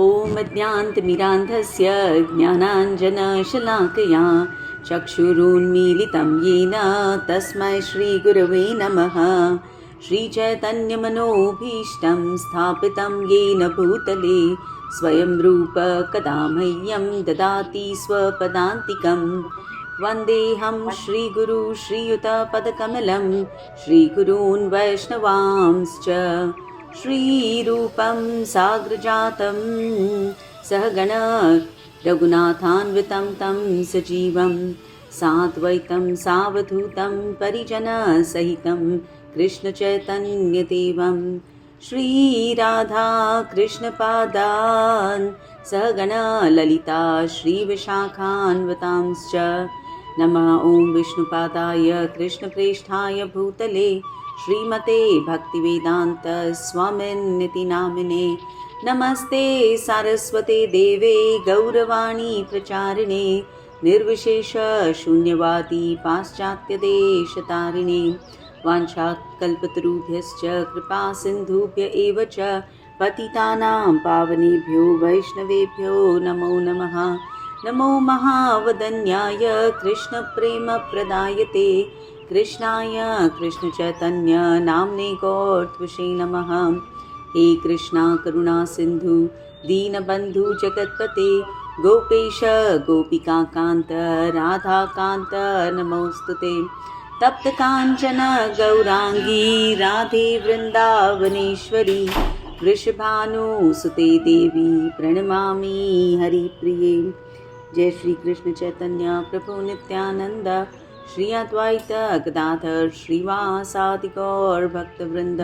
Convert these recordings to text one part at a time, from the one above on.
ॐ अज्ञानतिमिरान्धस्य ज्ञानाञ्जनशलाकया चक्षुरुन्मीलितं येन तस्मै श्रीगुरवे नमः। श्रीचैतन्यमनोभीष्टं स्थापितं येन भूतले स्वयं रूप कदा मह्यं ददाति स्वपदान्तिकं। वन्देऽहं श्रीगुरु श्रीयुतपदकमलं श्रीगुरून् वैष्णवांश्च श्रीरूपं साग्रजातं सहगण रघुनाथान्वितं तं सजीवं साद्वैतं सावधूतं परिजनसहितं कृष्णचैतन्यदेवं श्रीराधा कृष्णपादान् सहगण ललिता श्रीविशाखान्वितांश्च। नमः ॐ विष्णुपादाय कृष्णप्रेष्ठाय भूतले श्रीमते भक्तिवेदांत स्वामिन्निति नामिने। नमस्ते सारस्वते देवे गौरवाणी प्रचारिणे निर्विशेष शून्यवादी पाश्चात्यदेशतारिणे। वाञ्छाकल्पतरुभ्यश्च कृपा सिन्धुभ्य एव च पतितानां पावनेभ्यो वैष्णवेभ्यो नमो नमः। नमो महावदन्याय कृष्णप्रेमप्रदायते कृष्णाय कृष्णचैतन्य नाम्ने गौरत्वसे नमः। हे कृष्णा करुणा सिन्धु दीनबन्धु जगत्पते गोपेश गोपिकान्त राधाकान्त नमोस्तुते। तप्त कांचन गौरांगी राधे वृंदावनेश्वरी वृषभानुसुते देवी प्रणमामि हरिप्रिये। जय श्री कृष्ण चैतन्य प्रभु नित्यानंद श्री अद्वैत गदाधर श्रीवासादि गौर भक्तवृंद।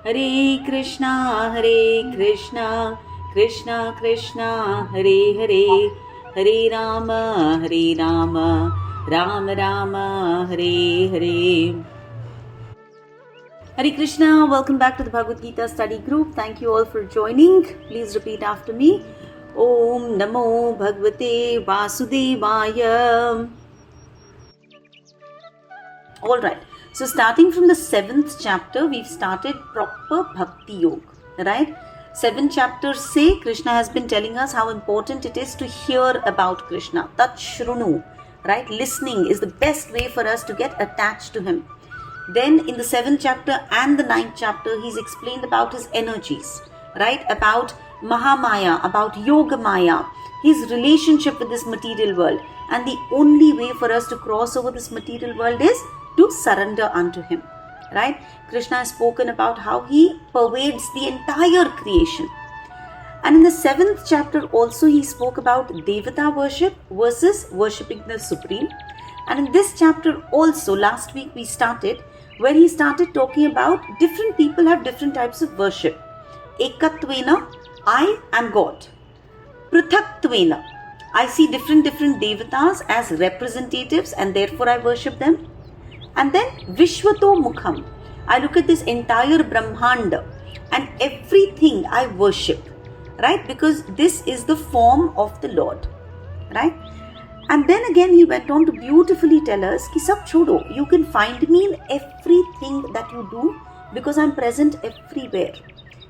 हरे कृष्णा कृष्णा कृष्णा हरे हरे, हरे Ram Ram Ram Hare Hare. Hare Krishna, welcome back to the Bhagavad Gita study group. Thank you all for joining. Please repeat after me. Om Namo Bhagavate Vasudevaya. Alright, so starting from the 7th chapter, we've started proper Bhakti Yoga, right? 7 chapters say Krishna has been telling us how important it is to hear about Krishna. Tat Shrunu, right? Listening is the best way for us to get attached to Him. Then in the 7th chapter and the 9th chapter, He's explained about His energies, right? About Mahamaya, about Yoga Maya, His relationship with this material world. And the only way for us to cross over this material world is to surrender unto Him, right? Krishna has spoken about how He pervades the entire creation. And in the 7th chapter also He spoke about Devata worship versus worshipping the Supreme. And in this chapter also, last week we started, where He started talking about different people have different types of worship. Ekatvena, I am God. Pruthatvena, I see different devatas as representatives and therefore I worship them. And then Vishwato Mukham, I look at this entire Brahmanda and everything I worship, right? Because this is the form of the Lord, right? And then again He went on to beautifully tell us ki sab chodo, you can find me in everything that you do because I'm present everywhere.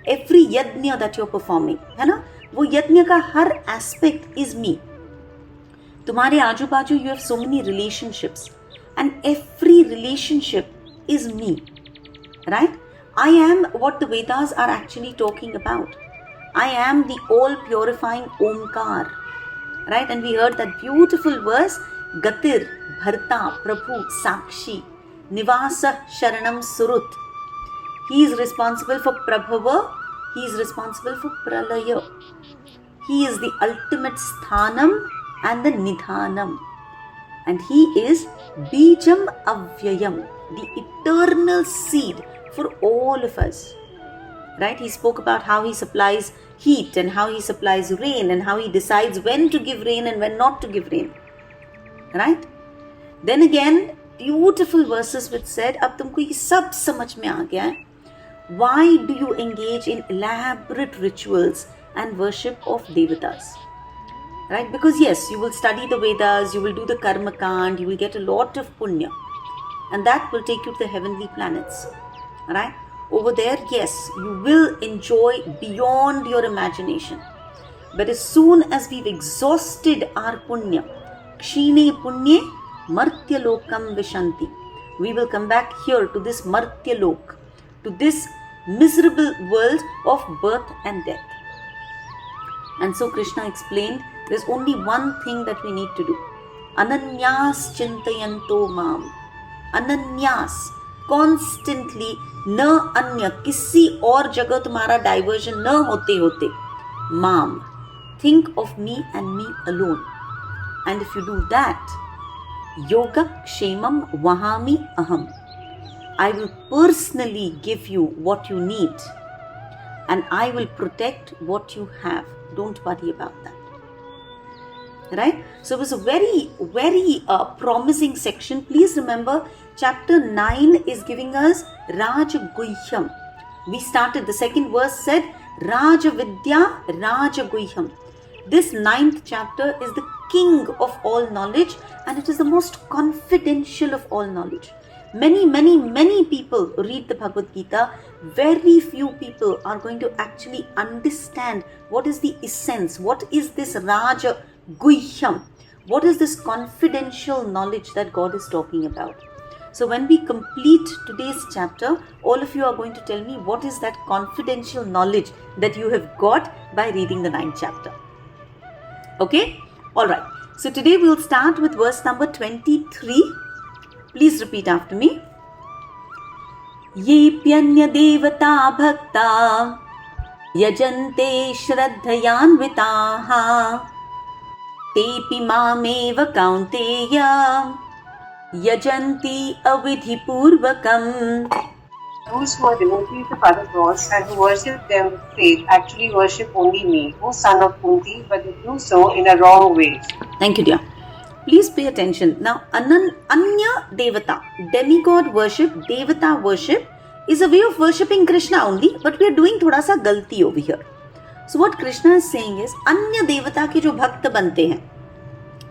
Every yajna that you're performing, है ना, वो यज्ञ का हर aspect is me. तुम्हारे आजू बाजू you have so many relationships and every relationship is me, right? I am what the Vedas are actually talking about. I am the all purifying Omkar, right? And we heard that beautiful verse, Gatir, Bharta, Prabhu, Sakshi, Nivasa, Sharanam, Surut. He is responsible for Prabhava, He is responsible for Pralaya. He is the ultimate Sthanam and the Nidhanam. And He is Bijam Avyayam, the eternal seed for all of us. Right? He spoke about how He supplies heat and how He supplies rain and how He decides when to give rain and when not to give rain. Right? Then again, beautiful verses which said, अब तुमको ये सब समझ में आ गया है. Why do you engage in elaborate rituals and worship of devatas? Right? Because yes, you will study the Vedas, you will do the Karma Kand, you will get a lot of punya. And that will take you to the heavenly planets. Right? Over there, yes, you will enjoy beyond your imagination. But as soon as we've exhausted our punya, kshine punye martya lokam vishanti, we will come back here to this martya lok, to this miserable world of birth and death. And so Krishna explained, there's only one thing that we need to do. Ananyas chintayanto mam. Ananyas, constantly, न अन्य किसी और जगह तुम्हारा diversion न होते होते, माम, think of me and me alone. And if you do that, yoga kshemam vahami aham, I will personally give you what you need and I will protect what you have. Don't worry about that. Right? So it was a very, very promising section. Please remember, chapter 9 is giving us Rajaguhyam. We started, the second verse said, Rajavidya Rajaguhyam. This 9th chapter is the king of all knowledge and it is the most confidential of all knowledge. Many people read the Bhagavad Gita. Very few people are going to actually understand what is the essence, what is this Raja Guhyam, what is this confidential knowledge that God is talking about. So when we complete today's chapter, all of you are going to tell me what is that confidential knowledge that you have got by reading the 9th chapter. Okay? Alright. So today we'll start with verse number 23. Please repeat after me. Yepyanya devata bhakta yajante shraddhayanvitaha tepi mameva kaunteya yajanti avidhipurvakam. Those who are devotees of other gods and who worship them with faith actually worship only me, O son of Kunti, but they do so in a wrong way. Thank you, dear. Please pay attention. Now, Anya Devata, demigod worship, Devata worship is a way of worshipping Krishna only, but we are doing thoda sa galti over here. So what Krishna is saying is, Anya Devata ke jo bhakta bante hain,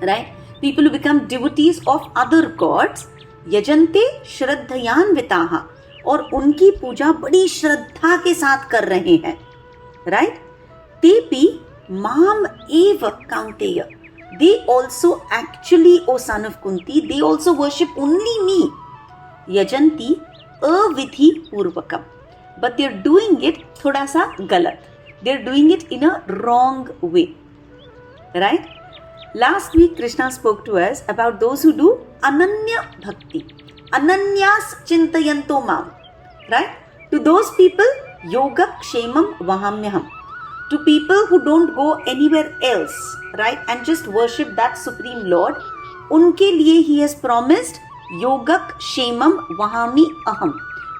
right? People who become devotees of other gods, yajante shraddhayanvitaha, और उनकी पूजा बड़ी श्रद्धा के साथ कर रहे हैं, right? तेपि माम एव काउंतेय, they also actually, O son of Kunti, they also worship only me. Yajanti avidhi purvakam, but they're doing it thoda sa galat. They're doing it in a wrong way, right? Last week Krishna spoke to us about those who do ananya bhakti. Ananyas chintayanto mam, right? To those people, yoga kshemam vahamyaham. To people who don't go anywhere else, right, and just worship that Supreme Lord, unke liye He has promised yogak kshemam vahami aham.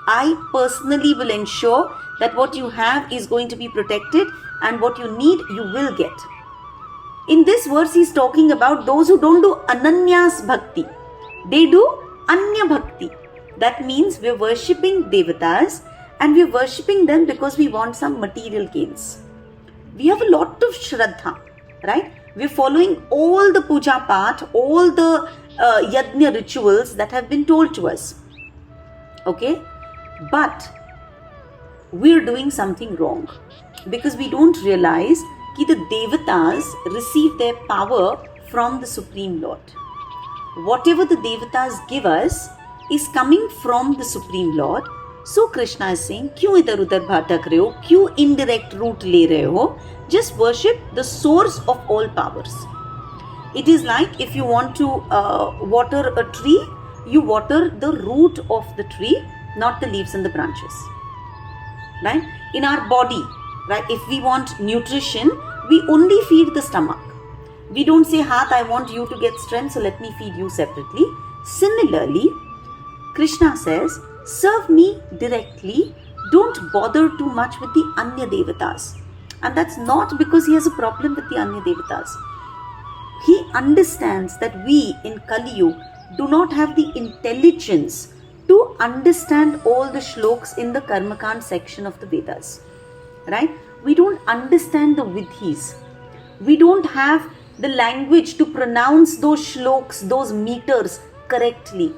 I personally will ensure that what you have is going to be protected and what you need you will get. In this verse he is talking about those who don't do ananyas bhakti. They do anya bhakti. That means we are worshipping devatas and we are worshipping them because we want some material gains. We have a lot of shraddha, right? We are following all the puja part, all the yajna rituals that have been told to us. Okay? But we are doing something wrong because we don't realize that the devatas receive their power from the Supreme Lord. Whatever the devatas give us is coming from the Supreme Lord. So Krishna is saying, क्यों इधर उधर भटक रहे हो, क्यों indirect route ले रहे हो? Just worship the source of all powers. It is like if you want to water a tree, you water the root of the tree, not the leaves and the branches. Right? In our body, right? If we want nutrition, we only feed the stomach. We don't say, Hath, I want you to get strength, so let me feed you separately. Similarly, Krishna says, serve me directly, don't bother too much with the Anya Devatas. And that's not because he has a problem with the Anya Devatas. He understands that we in Kali Yuga do not have the intelligence to understand all the shloks in the Karmakand section of the Vedas. Right? We don't understand the vidhis. We don't have the language to pronounce those shloks, those meters correctly.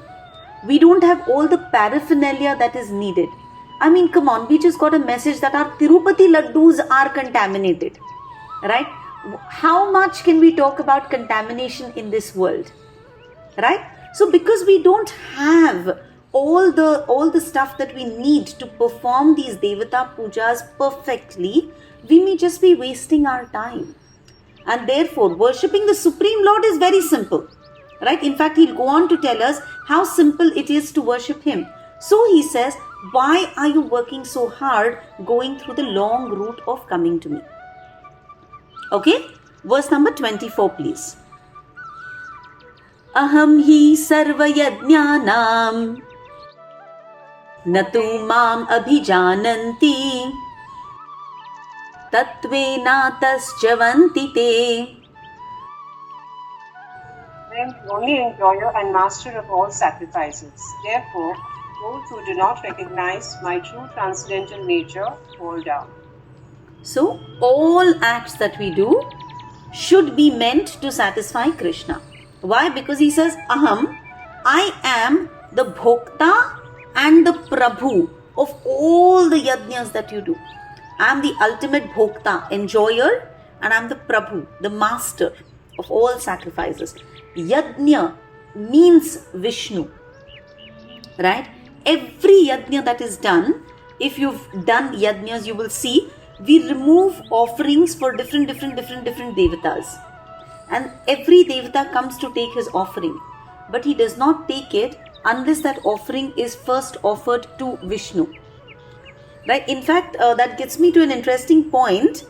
We don't have all the paraphernalia that is needed. I mean, come on, we just got a message that our Tirupati laddus are contaminated. Right? how much can we talk about contamination in this world? Right? So because we don't have all the stuff that we need to perform these devata pujas perfectly, we may just be wasting our time. And therefore, worshipping the Supreme Lord is very simple. Right? In fact, he'll go on to tell us how simple it is to worship him. So he says, why are you working so hard going through the long route of coming to me? Okay? Verse number 24, please. Aham hi sarva yajnanam natu mam abhijananti tatvena tasjavanti te. I am the only enjoyer and master of all sacrifices. Therefore, those who do not recognize my true transcendental nature fall down. So, all acts that we do should be meant to satisfy Krishna. Why? Because he says, Aham, I am the Bhokta and the Prabhu of all the yajnas that you do. I am the ultimate Bhokta, enjoyer, and I am the Prabhu, the master of all sacrifices. Yajna means Vishnu. Right? Every yajna that is done, if you've done yajnas, you will see we remove offerings for different devatas. And every devata comes to take his offering. But he does not take it unless that offering is first offered to Vishnu. Right? In fact, that gets me to an interesting point.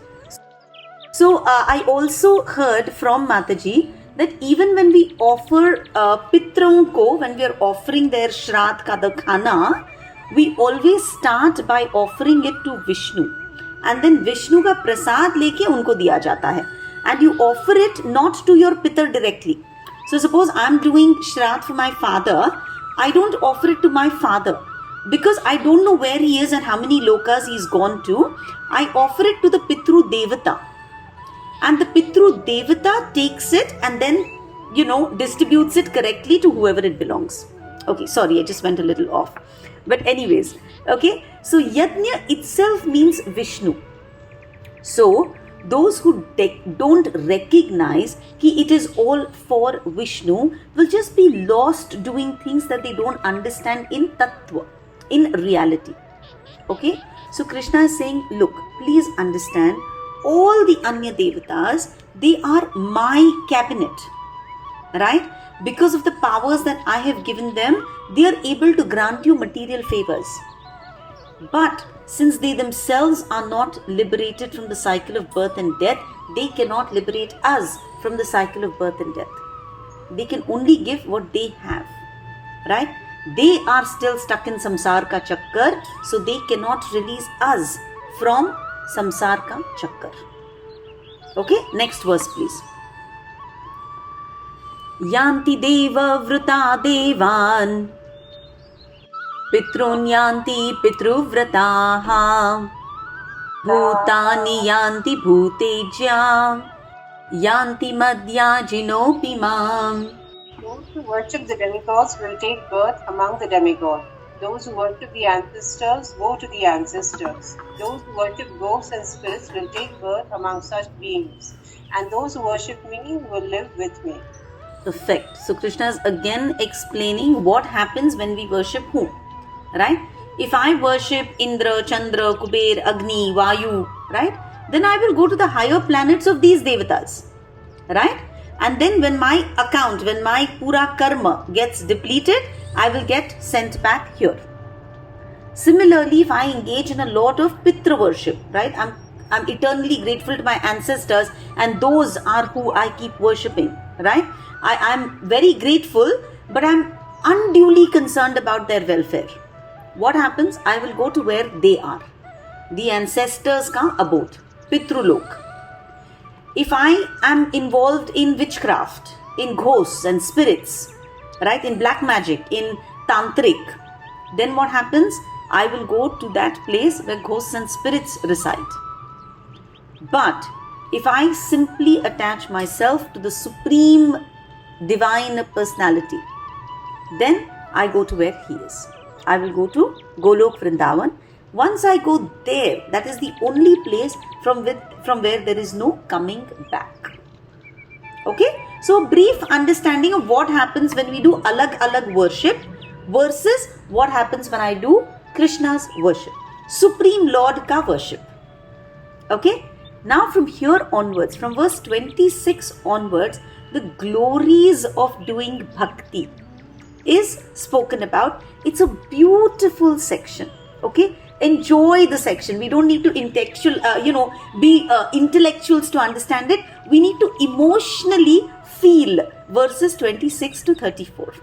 So, I also heard from Mataji that even when we offer Pitraon ko, when we are offering their Shraddh ka the khana, we always start by offering it to Vishnu. And then Vishnu ka prasad leke unko diya jata hai. And you offer it not to your Pitar directly. So suppose I am doing Shraddh for my father, I don't offer it to my father because I don't know where he is and how many lokas he's gone to. I offer it to the Pitru Devata. And the Pitru Devata takes it and then, distributes it correctly to whoever it belongs. Okay, sorry, I just went a little off. But anyways, okay, so Yajna itself means Vishnu. So, those who don't recognize that it is all for Vishnu will just be lost doing things that they don't understand in Tattva, in reality. Okay, so Krishna is saying, look, please understand, all the Anya Devatas, they are my cabinet. Right? Because of the powers that I have given them, they are able to grant you material favors. But since they themselves are not liberated from the cycle of birth and death, they cannot liberate us from the cycle of birth and death. They can only give what they have. Right? They are still stuck in samsar ka chakkar, so they cannot release us from samsar ka chakkar. Okay, next verse please. Yanti deva vrata devan Pitrun yanti pitruvrataha Bhutani yanti bhutejya Yanti madhyajinopi mam. Those who worship the demigods will take birth among the demigods. Those who worship the ancestors go to the ancestors. Those who worship ghosts and spirits will take birth among such beings. And those who worship me will live with me. Perfect. So Krishna is again explaining what happens when we worship whom. Right? If I worship Indra, Chandra, Kuber, Agni, Vayu, right? Then I will go to the higher planets of these devatas. Right? And then when my pura karma gets depleted, I will get sent back here. Similarly, if I engage in a lot of Pitra worship, right? I'm eternally grateful to my ancestors and those are who I keep worshipping, right? I'm very grateful, but I'm unduly concerned about their welfare. What happens? I will go to where they are. The ancestors' ka abode, Pitrulok. If I am involved in witchcraft, in ghosts and spirits, right, in black magic, in tantric, then what happens? I will go to that place where ghosts and spirits reside. But if I simply attach myself to the supreme divine personality, then I go to where he is. I will go to Golok Vrindavan. Once I go there, that is the only place from where there is no coming back. Okay, so brief understanding of what happens when we do alag worship versus what happens when I do Krishna's worship, Supreme Lord ka worship. Okay, now from here onwards, from verse 26 onwards, the glories of doing bhakti is spoken about. It's a beautiful section. Okay, enjoy the section. We don't need to be intellectuals to understand it. We need to emotionally feel verses 26 to 34.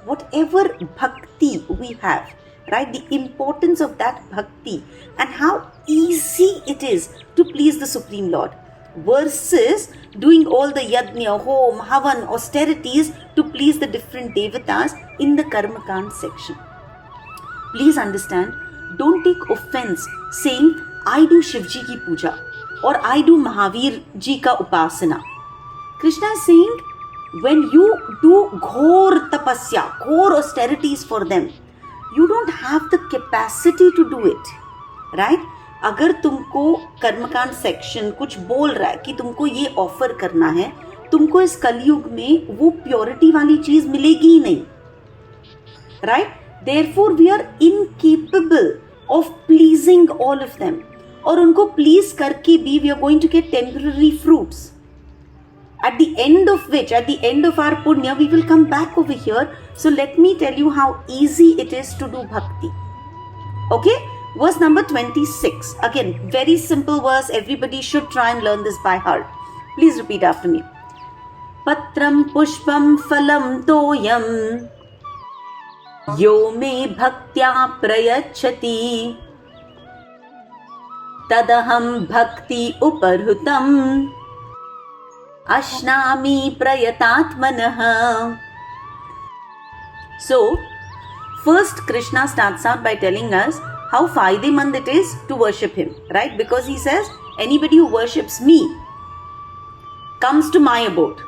Whatever bhakti we have, right, the importance of that bhakti and how easy it is to please the Supreme Lord versus doing all the yajna, hom, havan, austerities to please the different devatas in the Karmakand section. Please understand, don't take offense saying I do Shivji ki puja or I do Mahavir ji ka upasana. Krishna is saying when you do ghor tapasya, ghor austerities for them, you don't have the capacity to do it, right? अगर तुमको कर्मकांड section कुछ बोल रहा है कि तुमको ये ऑफर करना है, तुमको इस कलयुग में वो प्योरिटी वाली चीज मिलेगी ही नहीं, right? Therefore we are incapable of pleasing all of them, और उनको प्लीज करके भी we are going to get temporary fruits, at the end of which, at the end of our punya, we will come back over here. So let me tell you how easy it is to do bhakti. Okay, verse number 26. Again, very simple verse. Everybody should try and learn this by heart. Please repeat after me. Patram pushpam phalam toyam yo me bhaktya prayachati tadaham bhakti uparhutam Ashnami prayatatmanah. So, first Krishna starts out by telling us how faydemand it is to worship him, right? Because he says, anybody who worships me comes to my abode.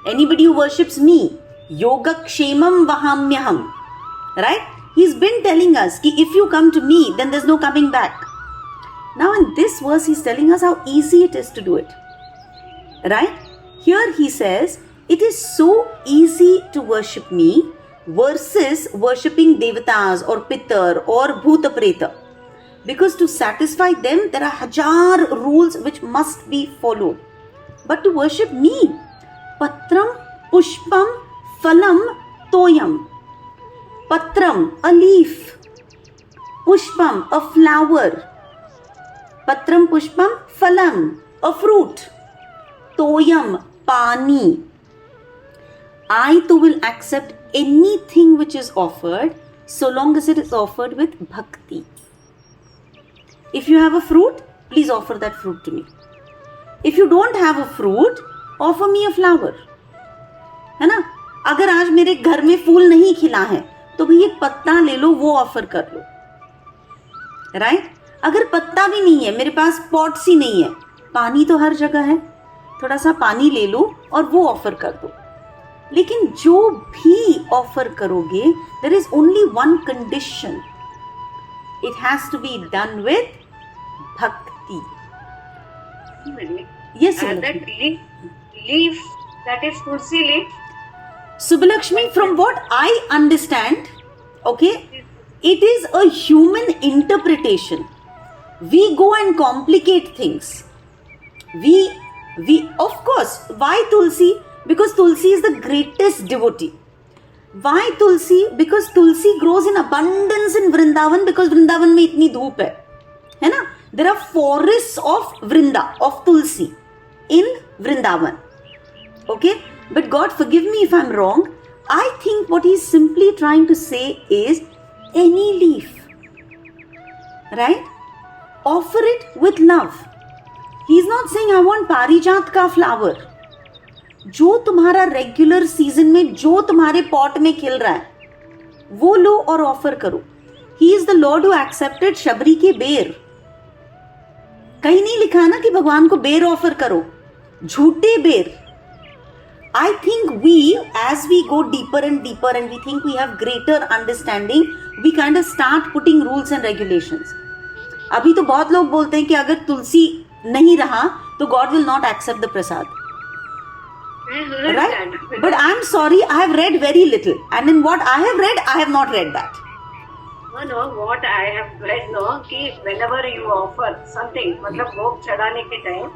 Anybody who worships me, yoga kshemam vahamyaham, right? He's been telling us that if you come to me, then there's no coming back. Now in this verse, he's telling us how easy it is to do it, right? Here he says, it is so easy to worship me versus worshipping devatas or pitar or bhuta preta. Because to satisfy them, there are hajar rules which must be followed. But to worship me, patram, pushpam, phalam, toyam. Patram, a leaf. Pushpam, a flower. Patram, pushpam, phalam, a fruit. Toyam, pani. I too will accept anything which is offered so long as it is offered with bhakti. If you have a fruit, please offer that fruit to me. If you don't have a fruit, offer me a flower. है ना? अगर आज मेरे घर में फूल नहीं खिला है तो भी एक पत्ता ले लो, वो ऑफर कर लो, राइट? अगर पत्ता भी नहीं है, मेरे पास पॉट्स ही नहीं है, पानी तो हर जगह है, थोड़ा सा पानी ले लो और वो ऑफर कर दो. लेकिन जो भी ऑफर करोगे, there is only one condition, it has to be done with bhakti. Yes, that leaf, that is tulsi leaf. Subbalakshmi, from what I understand, okay, it is a human interpretation. We go and complicate things. We of course, why Tulsi? Because Tulsi is the greatest devotee. Why Tulsi? Because Tulsi grows in abundance in Vrindavan, because Vrindavan में इतनी धूप है ना? There are forests of Vrinda, of Tulsi in Vrindavan. Okay? But God forgive me if I'm wrong. I think what he's simply trying to say is any leaf, right? Offer it with love. He's not saying I want पारिजात का flower. जो तुम्हारा regular season में जो तुम्हारे pot में खिल रहा है वो लो और ऑफर करो. He is the Lord who accepted Shabari के बेर. कहीं नहीं लिखा ना कि भगवान को बेर ऑफर करो, झूठे बेर. I think we, as we go deeper and deeper and we think we have greater understanding, we kind of start putting rules and regulations. अभी तो बहुत लोग बोलते हैं कि अगर तुलसी नहीं रहा तो God will not accept the prasad, right? But I'm sorry, I have read very little, and in what I have read, I have not read that. No, what I have read, no, कि whenever you offer something, मतलब भोग चढ़ाने के time,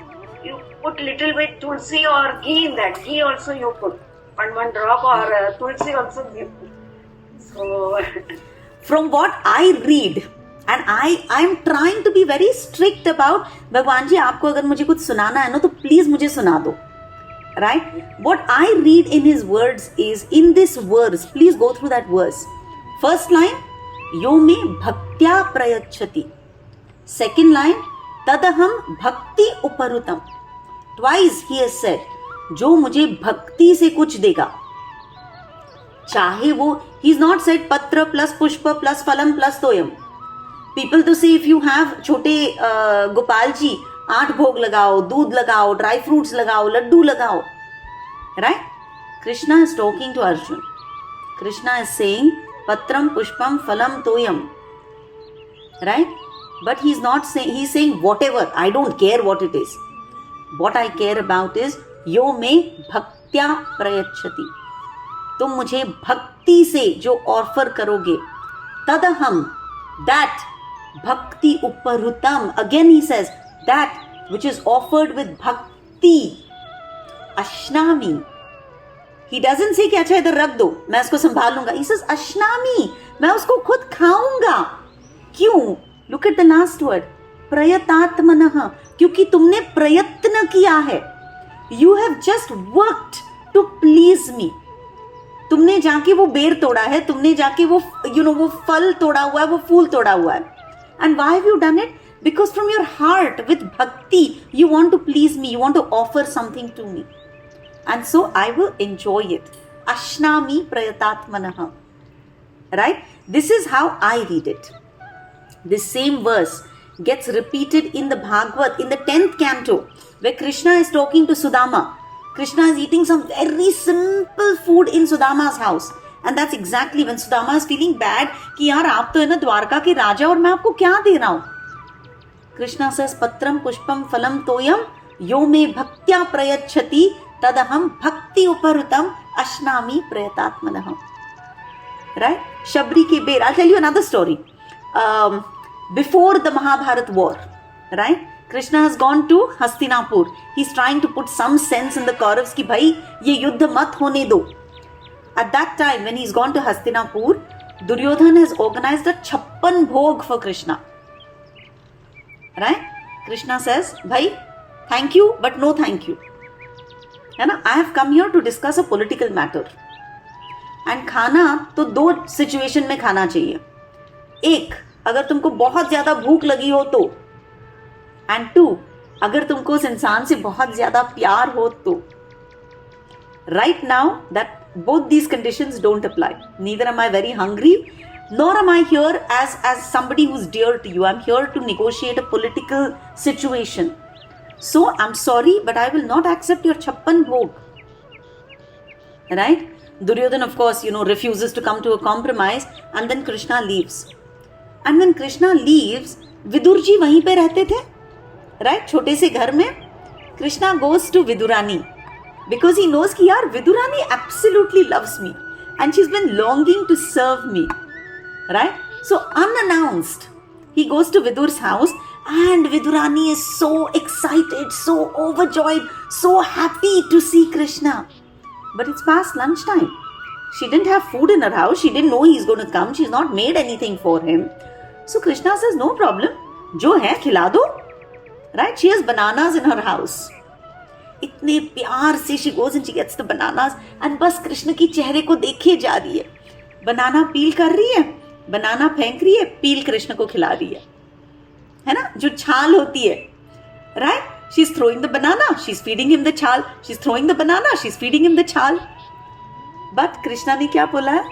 you put little bit tulsi or ghee in that. Ghee also you put, and one drop or tulsi also you put. So From what I read, and I'm trying to be very strict about, भगवान जी आपको अगर मुझे कुछ सुनाना है ना तो please मुझे सुना दो, right? What I read in his words is, in this verse, please go through that verse. First line, यो मे भक्त्या प्रयच्छति. Second line, तदहम भक्ति उपरुतम. Twice he has said, जो मुझे भक्ति से कुछ देगा, चाहे वो, he is not said पत्र प्लस पुष्प प्लस फलम plus तोयम. People to say if you have छोटे गोपाल जी 8 भोग लगाओ, दूध लगाओ, ड्राई फ्रूट्स लगाओ, लड्डू लगाओ, right? Krishna is talking to Arjun. Krishna is saying patram pushpam phalam toyam, right? But he's not saying, he's saying whatever, I don't care what it is. What I care about is yo me bhaktya prayachati. तुम मुझे भक्ति से जो offer करोगे, तदहम, that bhakti uparutam, again he says that which is offered with bhakti, ashnami. He doesn't say कि अच्छा इधर रख दो मैं उसको संभाल लूंगा. He says अश्नामी, मैं उसको खुद खाऊंगा. क्यों? Look at the last word, प्रयतात्मनः, क्योंकि तुमने प्रयत्न किया है. You have just worked to please me. तुमने जाके वो बेर तोड़ा है, तुमने जाके वो वो फल तोड़ा हुआ है, वो फूल तोड़ा हुआ है. And why have you done it? Because from your heart with bhakti you want to please me, you want to offer something to me. And so I will enjoy it. Ashnami prayatatmanah. Right? This is how I read it. This same verse gets repeated in the Bhagavad, in the 10th canto, where Krishna is talking to Sudama. Krishna is eating some very simple food in Sudama's house. And that's exactly when Sudama is feeling bad कि यार आप तो है ना द्वारका के राजा और मैं आपको क्या दे रहा हूँ. Krishna says patram pushpam phalam toyam yo me bhaktya prayachati तदहम भक्ति उपरुतम अश्नामी प्रयतात्मनः. Right? Shabri के बेर. I'll tell you another story. Before the Mahabharat war, right? Krishna has gone to Hastinapur. He's trying to put some sense in the Kauravas कि भाई ये युद्ध मत होने दो. At that time, when he's gone to Hastinapur, Duryodhan has organized a 56 bhog for Krishna. Right? Krishna says, भाई thank you but no thank you. है ना, I have come here to discuss a political matter. And खाना तो 2 situation में खाना चाहिए. एक, अगर तुमको बहुत ज्यादा भूख लगी हो तो, एंड 2, अगर तुमको उस इंसान से बहुत ज्यादा प्यार हो तो. Right now that both these conditions don't apply. Neither am I very hungry, nor am I here as somebody who's dear to you. I'm here to negotiate a political situation. So I'm sorry, but I will not accept your 56 bhog. Right? Duryodhan, of course, refuses to come to a compromise, and then Krishna leaves. And when Krishna leaves, Vidur ji वहीं पे रहते थे, right? छोटे से घर में. Krishna goes to Vidurani because he knows कि यार Vidurani absolutely loves me and she's been longing to serve me, right? So unannounced, he goes to Vidur's house. And Vidurani is so excited, so overjoyed, so happy to see Krishna. But it's past lunchtime. She didn't have food in her house. She didn't know he's going to come. She's not made anything for him. So Krishna says, no problem. जो है खिला दो. Right? She has bananas in her house. इतने प्यार से she goes and she gets the bananas. And बस कृष्ण की चेहरे को देखे जा रही है. बनाना पील कर रही है. बनाना फेंक रही है. पील कृष्ण को खिला रही है. है ना, जो छाल होती है, right? She's throwing the banana, she's feeding him the chal. She's throwing the banana, she's feeding him the chal. But Krishna ने क्या बोला है?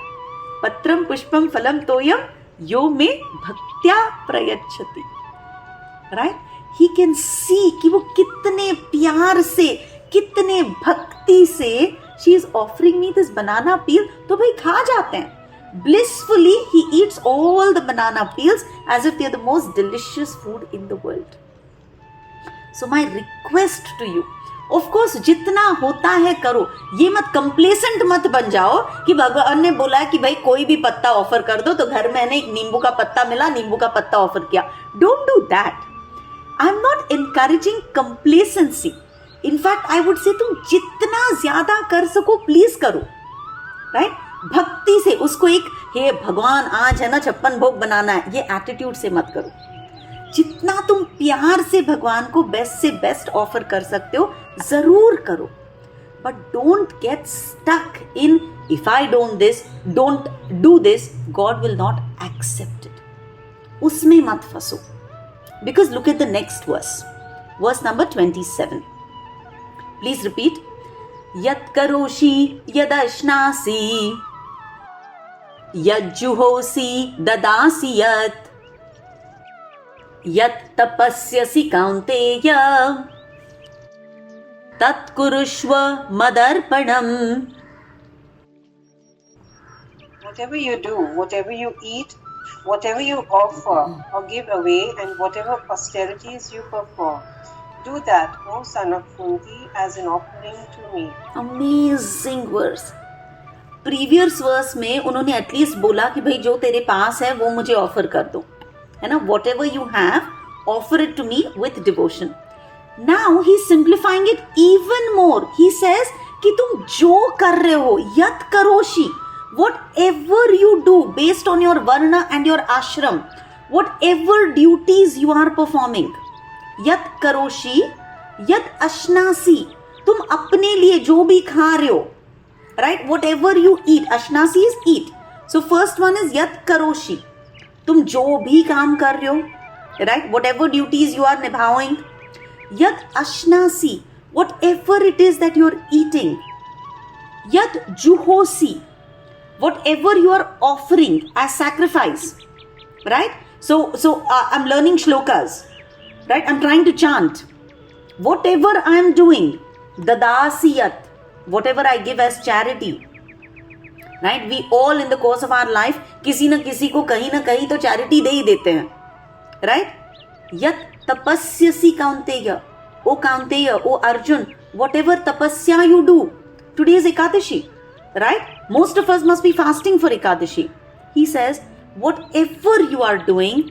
पत्रम पुष्पम फलम तोयम यो मे भक्त्या प्रयच्छति. Right? He can see कि वो कितने प्यार से, कितने भक्ति से she is offering me this banana peel. तो भाई खा जाते हैं. Blissfully, he eats all the banana peels as if they are the most delicious food in the world. So my request to you, of course, जितना होता है करो. ये मत कंप्लेसेंट मत बन जाओ कि भगवान ने बोला कि भाई कोई भी पत्ता ऑफर कर दो, तो घर में एक नींबू का पत्ता मिला, नींबू का पत्ता ऑफर किया. Don't do that. I'm not encouraging complacency. In fact, I would say तुम जितना ज्यादा कर सको प्लीज करो. राइट? भक्ति से उसको एक हे भगवान आज है ना 56 भोग बनाना है, ये एटीट्यूड से मत करो. जितना तुम प्यार से भगवान को बेस्ट से बेस्ट ऑफर कर सकते हो जरूर करो. But don't get stuck in if I don't do this God will not accept it. उसमें मत फंसो. Because look at the next verse number 27. Please repeat. यत् करोषि यदश्नासि यज्जुहोसि ददासि यत् यत् तपस्यसि कौन्तेय तत् कुरुष्व मदर्पणम्. Whatever you do, whatever you eat, whatever you offer or give away, and whatever austerities you perform, do that, O son of Kunti, as an offering to me. Amazing verse. Previous verse में उन्होंने at least बोला कि भाई जो तेरे पास है वो मुझे ऑफर कर दो, है ना. Whatever you have offer it to me with devotion. Now he simplifying it even more. He says कि तुम जो कर रहे हो, यत करोषि, whatever you do based on your varna and your ashram, whatever duties you are performing, यत करोषि यत अश्नासी, तुम अपने लिए जो भी खा रहे हो, right, whatever you eat. अश्नासी is eat. So first one is यत करोषि, तुम जो भी काम कर रहे हो, right, whatever duties you are निभाइंग. यत अश्नासी, whatever it is that you are eating. यत जुहोसी, whatever you are offering as sacrifice, right. So I'm learning shlokas, right? I'm trying to chant. Whatever I'm doing, dadasiyat, whatever I give as charity, right? We all in the course of our life किसी न किसी को कहीं ना कहीं तो charity दे ही देते हैं, right? यत तपस्यसि कौन्तेय, ओ कौन्तेय, ओ Arjun, whatever tapasya you do. Today is Ekadashi, right? Most of us must be fasting for Ekadashi. He says, whatever you are doing,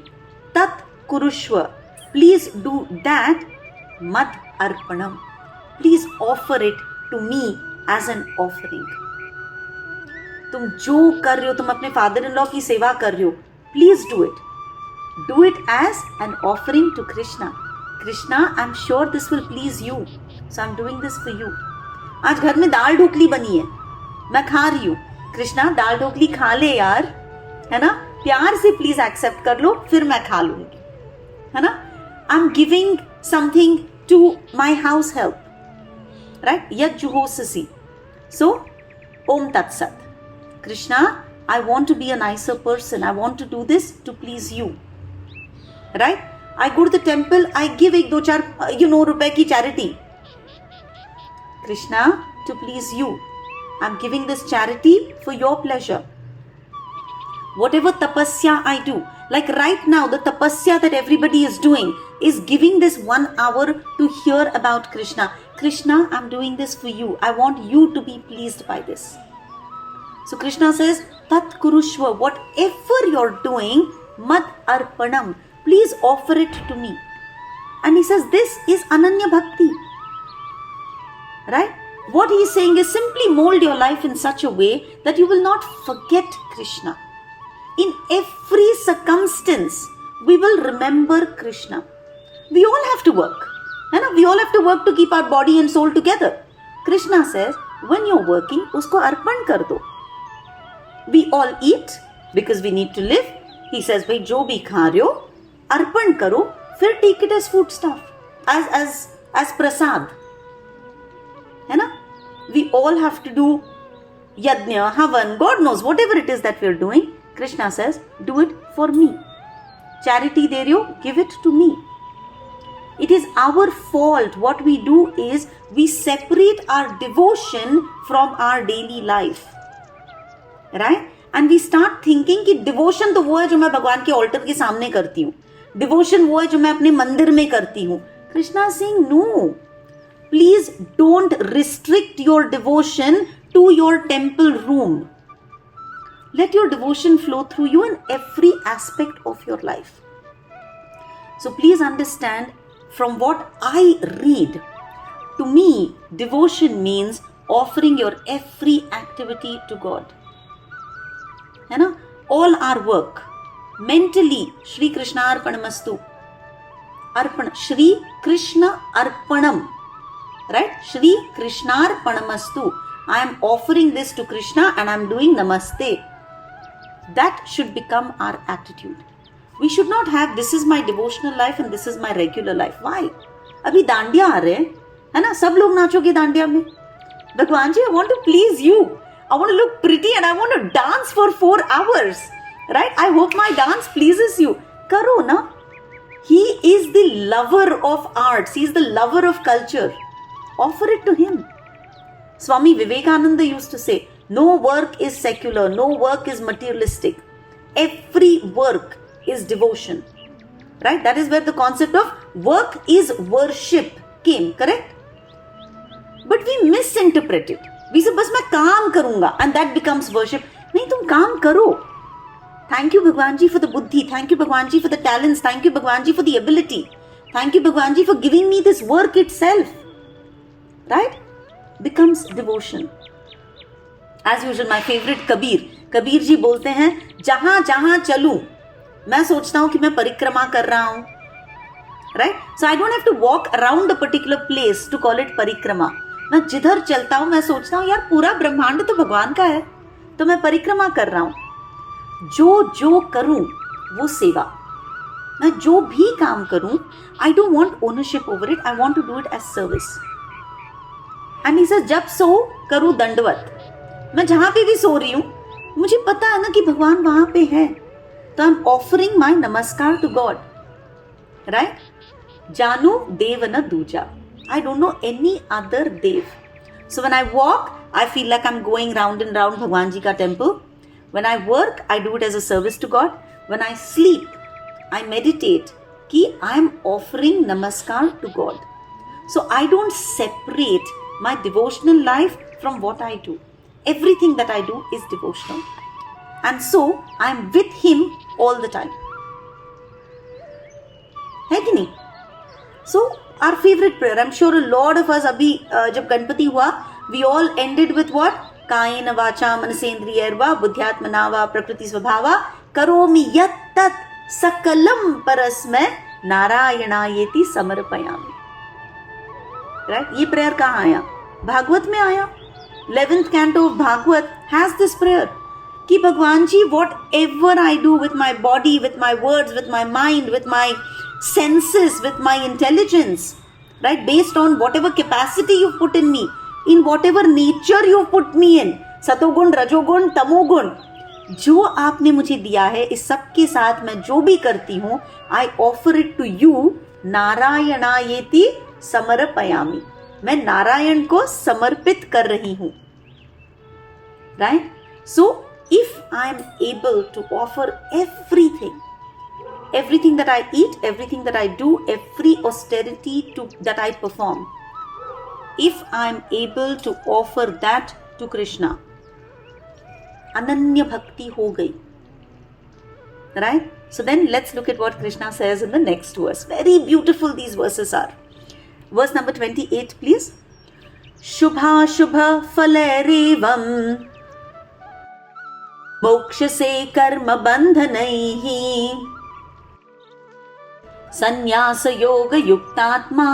tat kurushva, please do that, mad arpanam, please offer it to me as an offering. तुम जो कर रहे हो, तुम अपने father in law की सेवा कर रहे हो, please do it as an offering to Krishna. Krishna, I am sure this will please you, so I am doing this for you. आज घर में दाल ढोकली बनी है, मैं खा रही हूँ. कृष्णा, दाल ढोकली खा ले यार, है ना, प्यार से प्लीज एक्सेप्ट कर लो, फिर मैं खा लूंगी, है ना. I am giving something to my house help, right. यत जुहोसि. सो ओम तत्सत. Krishna, I want to be a nicer person. I want to do this to please you. Right? I go to the temple, I give एक दो चार रुपए की charity. Krishna, to please you, I'm giving this charity for your pleasure. Whatever tapasya I do, like right now, the tapasya that everybody is doing is giving this 1 hour to hear about Krishna. Krishna, I'm doing this for you. I want you to be pleased by this. So Krishna says, Tat Kurushva, whatever you're doing, Mad Arpanam, please offer it to me. And he says, this is Ananya Bhakti. Right? What he is saying is simply mold your life in such a way that you will not forget Krishna. In every circumstance, we will remember Krishna. We all have to work. We all have to work to keep our body and soul together. Krishna says, when you're working, usko arpan kar do. We all eat because we need to live. He says, भाई जो भी खा रहे हो अर्पण करो, फिर take it as food stuff, as prasad, है ना. We all have to do yajna, havan, God knows whatever it is that we are doing. Krishna says, do it for me. Charity दे रहे हो, give it to me. It is our fault. What we do is we separate our devotion from our daily life. Right? And we start thinking कि devotion तो वो है जो मैं भगवान के ऑल्टर के सामने करती हूँ, डिवोशन वो है जो मैं अपने मंदिर में करती हूँ. Krishna Singh, no, please don't restrict your devotion to your temple room. Let your devotion flow through you in every aspect of your life. So please understand, from what I read, to me, devotion means offering your every activity to God. है ना? All our work, mentally, Shri Krishna Arpanamastu. Arpan, Shri Krishna Arpanam. Right? Shri Krishna Arpanamastu. I am offering this to Krishna and I am doing Namaste. That should become our attitude. We should not have this is my devotional life and this is my regular life. Why? अभी दांडिया आ रहे हैं, है ना? सब लोग नाचोगे दांडिया में. भगवान जी, I want to please you. I want to look pretty and I want to dance for 4 hours. Right? I hope my dance pleases you. करो ना. He is the lover of arts. He is the lover of culture. Offer it to him. Swami Vivekananda used to say, no work is secular, no work is materialistic. Every work is devotion. Right? That is where the concept of work is worship came, correct? But we misinterpret it. We say, बस मैं काम करूंगा and that becomes worship. नहीं, तुम काम करो. Thank you Bhagwan ji for the buddhi. Thank you Bhagwan ji for the talents. Thank you Bhagwan ji for the ability. Thank you Bhagwan ji for giving me this work itself. Right? Becomes devotion. As usual, my favorite Kabir ji बोलते हैं, जहां जहां चलूं मैं सोचता हूं कि मैं परिक्रमा कर रहा हूं. Right? So I don't have to walk around a particular place to call it परिक्रमा. मैं जिधर चलता हूं मैं सोचता हूं, यार पूरा ब्रह्मांड तो भगवान का है, तो मैं परिक्रमा कर रहा हूं. जो करूं वो सेवा. मैं जो भी काम करूं, I don't want ownership over it, I want to do it as service. And he says, जब सो करूं दंडवत. मैं जहां पे भी सो रही हूं, मुझे पता है ना कि भगवान वहां पे है, तो आई एम ऑफरिंग माई नमस्कार टू गॉड. राइट? जानू देव न दूजा. I don't know any other देव. So when I walk, I feel like I am going round and round Bhagwan ji का temple. When I work, I do it as a service to God. When I sleep, I meditate कि I am offering namaskar to God. So I don't separate my devotional life from what I do. Everything that I do is devotional. And so, I am with him all the time. है कि नहीं? So, our favorite prayer, I'm sure a lot of us, अभी जब गणपति हुआ, we all ended with what? कायेन वाचा मनसेन्द्रियैर्वा बुद्ध्यात्मना वा प्रकृति स्वभावा करोमि यत्तत् सकलम परस्मै नारायणायेति समर्पयामि. राइट? ये प्रेयर कहाँ आया? भागवत में आया. 11th canto of Bhagavad has this prayer कि भगवान जी, whatever I do with my body, with my words, with my mind, with my senses, with my intelligence, right, based on whatever capacity you've put in me, in whatever nature you've put me in, सतोगुण, रजोगुण, तमोगुण, जो आपने मुझे दिया है, इस सब के साथ मैं जो भी करती हूँ, I offer it to you, नारायणायेति समर्पयामि. मैं नारायण को समर्पित कर रही हूं. Right? So if I am able to offer everything that I eat, everything that I do, every austerity that I perform, if I am able to offer that to Krishna, ananya bhakti ho gayi. Right? So then let's look at what Krishna says in the next verse. Very beautiful these verses are. Verse number 28, please. शुभाशुभ फलैरेवं मोक्षसे कर्म बंधनैः संन्यास योग युक्तात्मा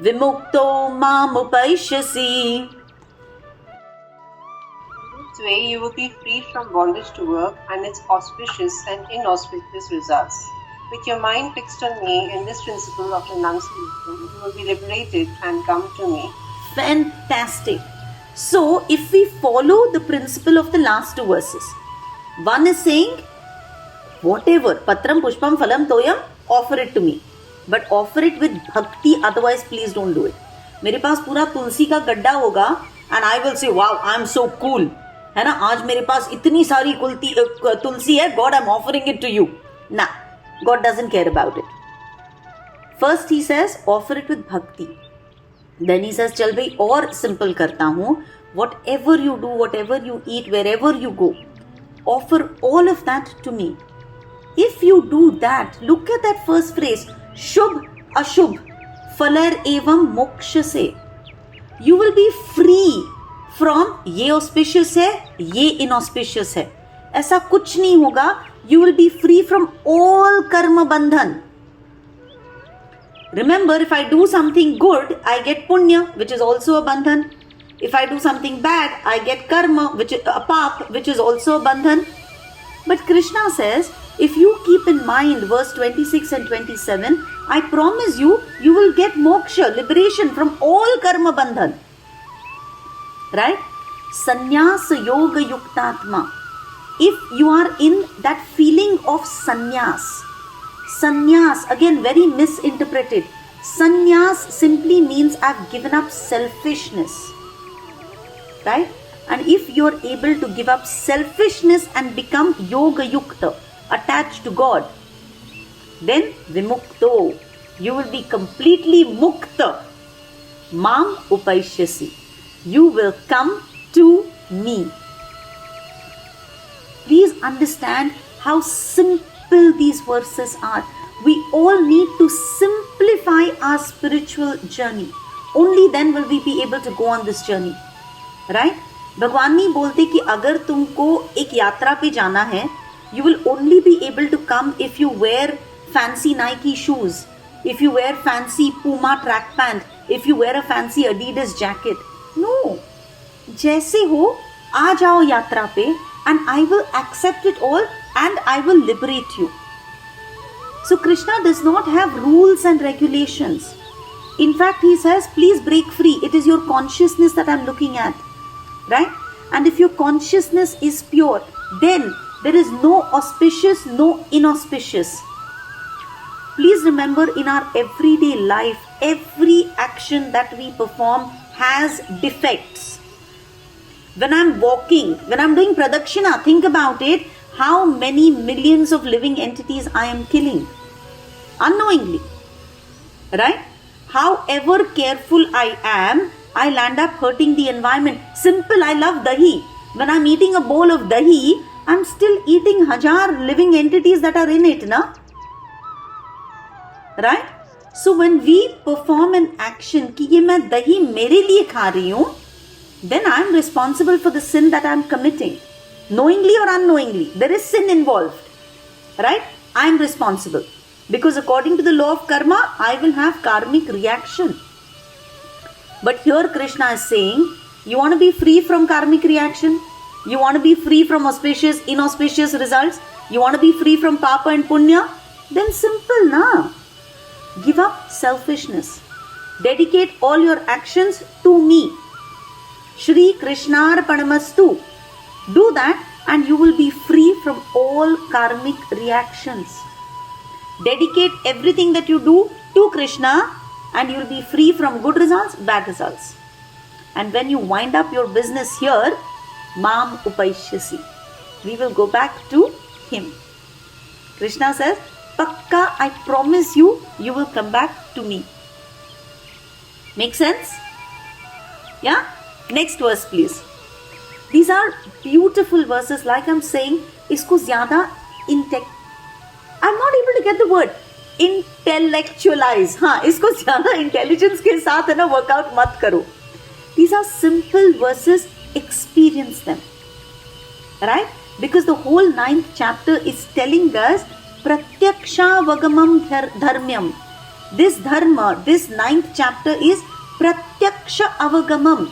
विमुक्तो मामुपैष्यसि. This way you will be freed from bondage to work and its auspicious and inauspicious results. With your mind fixed on me in this principle of renunciation, you will be liberated and come to me. Fantastic. So, if we follow the principle of the last two verses, one is saying, whatever, patram, pushpam, phalam, toyam, offer it to me. But offer it with bhakti, otherwise please don't do it. मेरे पास पूरा तुलसी का गड्ढा होगा and I will say, wow, I am so cool. है ना, आज मेरे पास इतनी सारी तुलसी है, God I am offering it to you. ना, God doesn't care about it. First he says offer it with भक्ति. देन ही सेज चल भाई और सिंपल करता हूं, whatever you do, whatever you eat, wherever you go, offer all of that to me. If you do that, look at that first phrase, shubh ashubh falar evam mokshase. You will be free from ये auspicious है, ये inauspicious है, ऐसा कुछ नहीं होगा. You will be free from all karma bandhan. Remember, if I do something good, I get punya, which is also a bandhan. If I do something bad, I get karma, which is a pap, which is also a bandhan. But Krishna says, if you keep in mind verse 26 and 27, I promise you, you will get moksha, liberation from all karma bandhan. Right? Sannyas yoga yuktatma. If you are in that feeling of sannyas, again very misinterpreted. Sannyas simply means I've given up selfishness. Right? And if you're able to give up selfishness and become yoga yukta, attached to God, then vimukto, you will be completely mukta. Mam upaishyasi, you will come to me. Please understand how simple these verses are. We all need to simplify our spiritual journey. Only then will we be able to go on this journey. Right? भगवान नहीं बोलते कि अगर तुमको एक यात्रा पे जाना है, you will only be able to come if you wear fancy Nike shoes, if you wear fancy Puma track pant, if you wear a fancy Adidas jacket. No, जैसे हो आ जाओ यात्रा पे, and I will accept it all and I will liberate you. So Krishna does not have rules and regulations. In fact, he says, please break free. It is your consciousness that I'm looking at. Right? And if your consciousness is pure, then there is no auspicious, no inauspicious. Please remember, in our everyday life, every action that we perform has defects. When I'm walking, when I'm doing pradakshina, think about it, how many millions of living entities I am killing unknowingly. Right? However careful I am, I'll end up hurting the environment. Simple, I love dahi. When I'm eating a bowl of dahi, I'm still eating 1,000 living entities that are in it, na? Right? So when we perform an action, कि ये मैं दही मेरे लिए खा रही हूँ, then I'm responsible for the sin that I'm committing. Knowingly or unknowingly, there is sin involved. Right? I'm responsible. Because according to the law of karma, I will have karmic reaction. But here Krishna is saying, you want to be free from karmic reaction? You want to be free from auspicious, inauspicious results? You want to be free from papa and punya? Then simple, na? Give up selfishness. Dedicate all your actions to me. Shri Krishnarpanamastu. Do that and you will be free from all karmic reactions. Dedicate everything that you do to Krishna and you will be free from good results, bad results. And when you wind up your business here, Mam Upaishyasi, we will go back to him. Krishna says, Pakka, I promise you, you will come back to me. Make sense? Yeah? Next verse, please. These are beautiful verses. Like I'm saying, isko zyada I'm not able to get the word. Intellectualize. हाँ, इसको ज़्यादा intelligence के साथ है ना workout मत करो. These are simple verses. Experience them. Right? Because the whole 9th chapter is telling us Pratyaksha Vagamam Dharmyam. This dharma, this 9th chapter is Pratyaksha Avagamam.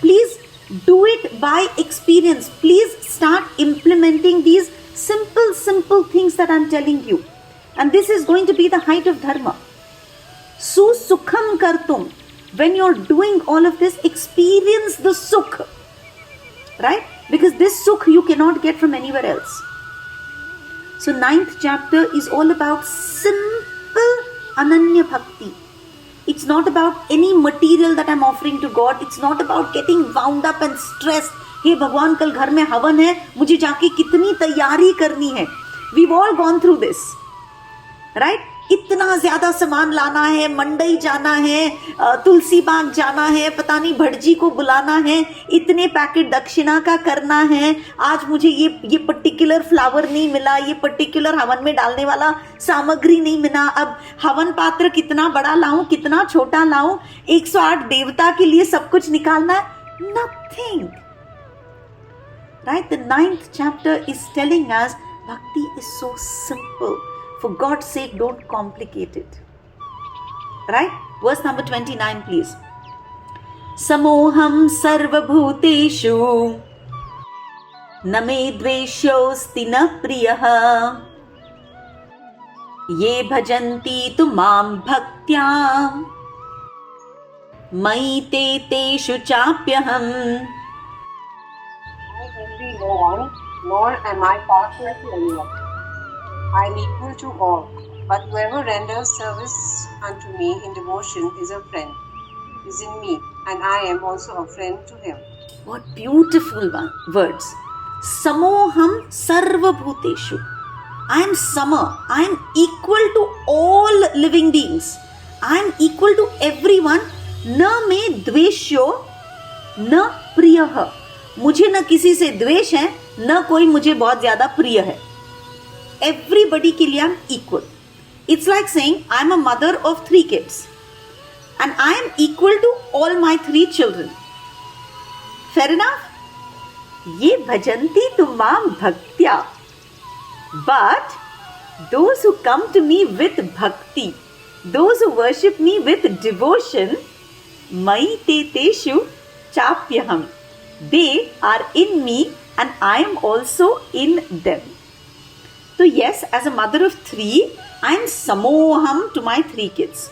Please do it by experience. Please start implementing these simple things that I'm telling you. And this is going to be the height of dharma. Su sukham kartum. When you're doing all of this, experience the sukh. Right? Because this sukh you cannot get from anywhere else. So 9th chapter is all about simple ananya bhakti. It's not about any material that I'm offering to God. It's not about getting wound up and stressed हे भगवान कल घर में हवन है, मुझे जाके कितनी तैयारी करनी है. We've all gone through this, right? इतना ज्यादा सामान लाना है, मंडई जाना है, तुलसी बाग जाना है, पता नहीं भटजी को बुलाना है, इतने पैकेट दक्षिणा का करना है, आज मुझे ये पर्टिकुलर फ्लावर नहीं मिला, ये पर्टिकुलर हवन में डालने वाला सामग्री नहीं मिला, अब हवन पात्र कितना बड़ा लाऊं, कितना छोटा लाऊं, 108 देवता के लिए सब कुछ निकालना है. Nothing. Right? The 9th chapter is telling us bhakti is so simple. For God's sake, don't complicate it. Right? Verse number 29, please. Samoham sarvabhuteshu na me dveshyosti na priyaha ye bhajanti tu mam bhaktya mayi te teshu chapyaham. I envy no one, nor am I partial to anyone. I am equal to all, but whoever renders service unto me in devotion is a friend, is in me, and I am also a friend to him. What beautiful words. Samoham sarva bhuteshu. I am sama. I am equal to all living beings. I am equal to everyone. Na me dveshyo, na priyaha. मुझे न किसी से द्वेष है, न कोई मुझे बहुत ज्यादा प्रिय है. Everybody के लिए I'm equal. It's like saying I'm a mother of 3 kids and I am equal to all my 3 children. Fair enough? ये भजन्ति तुम्हाम भक्त्या. But those who come to me with bhakti, those who worship me with devotion, mayi te teshu chapyaham. They are in me and I am also in them. So yes, as a mother of 3, I am samoham to my 3 kids.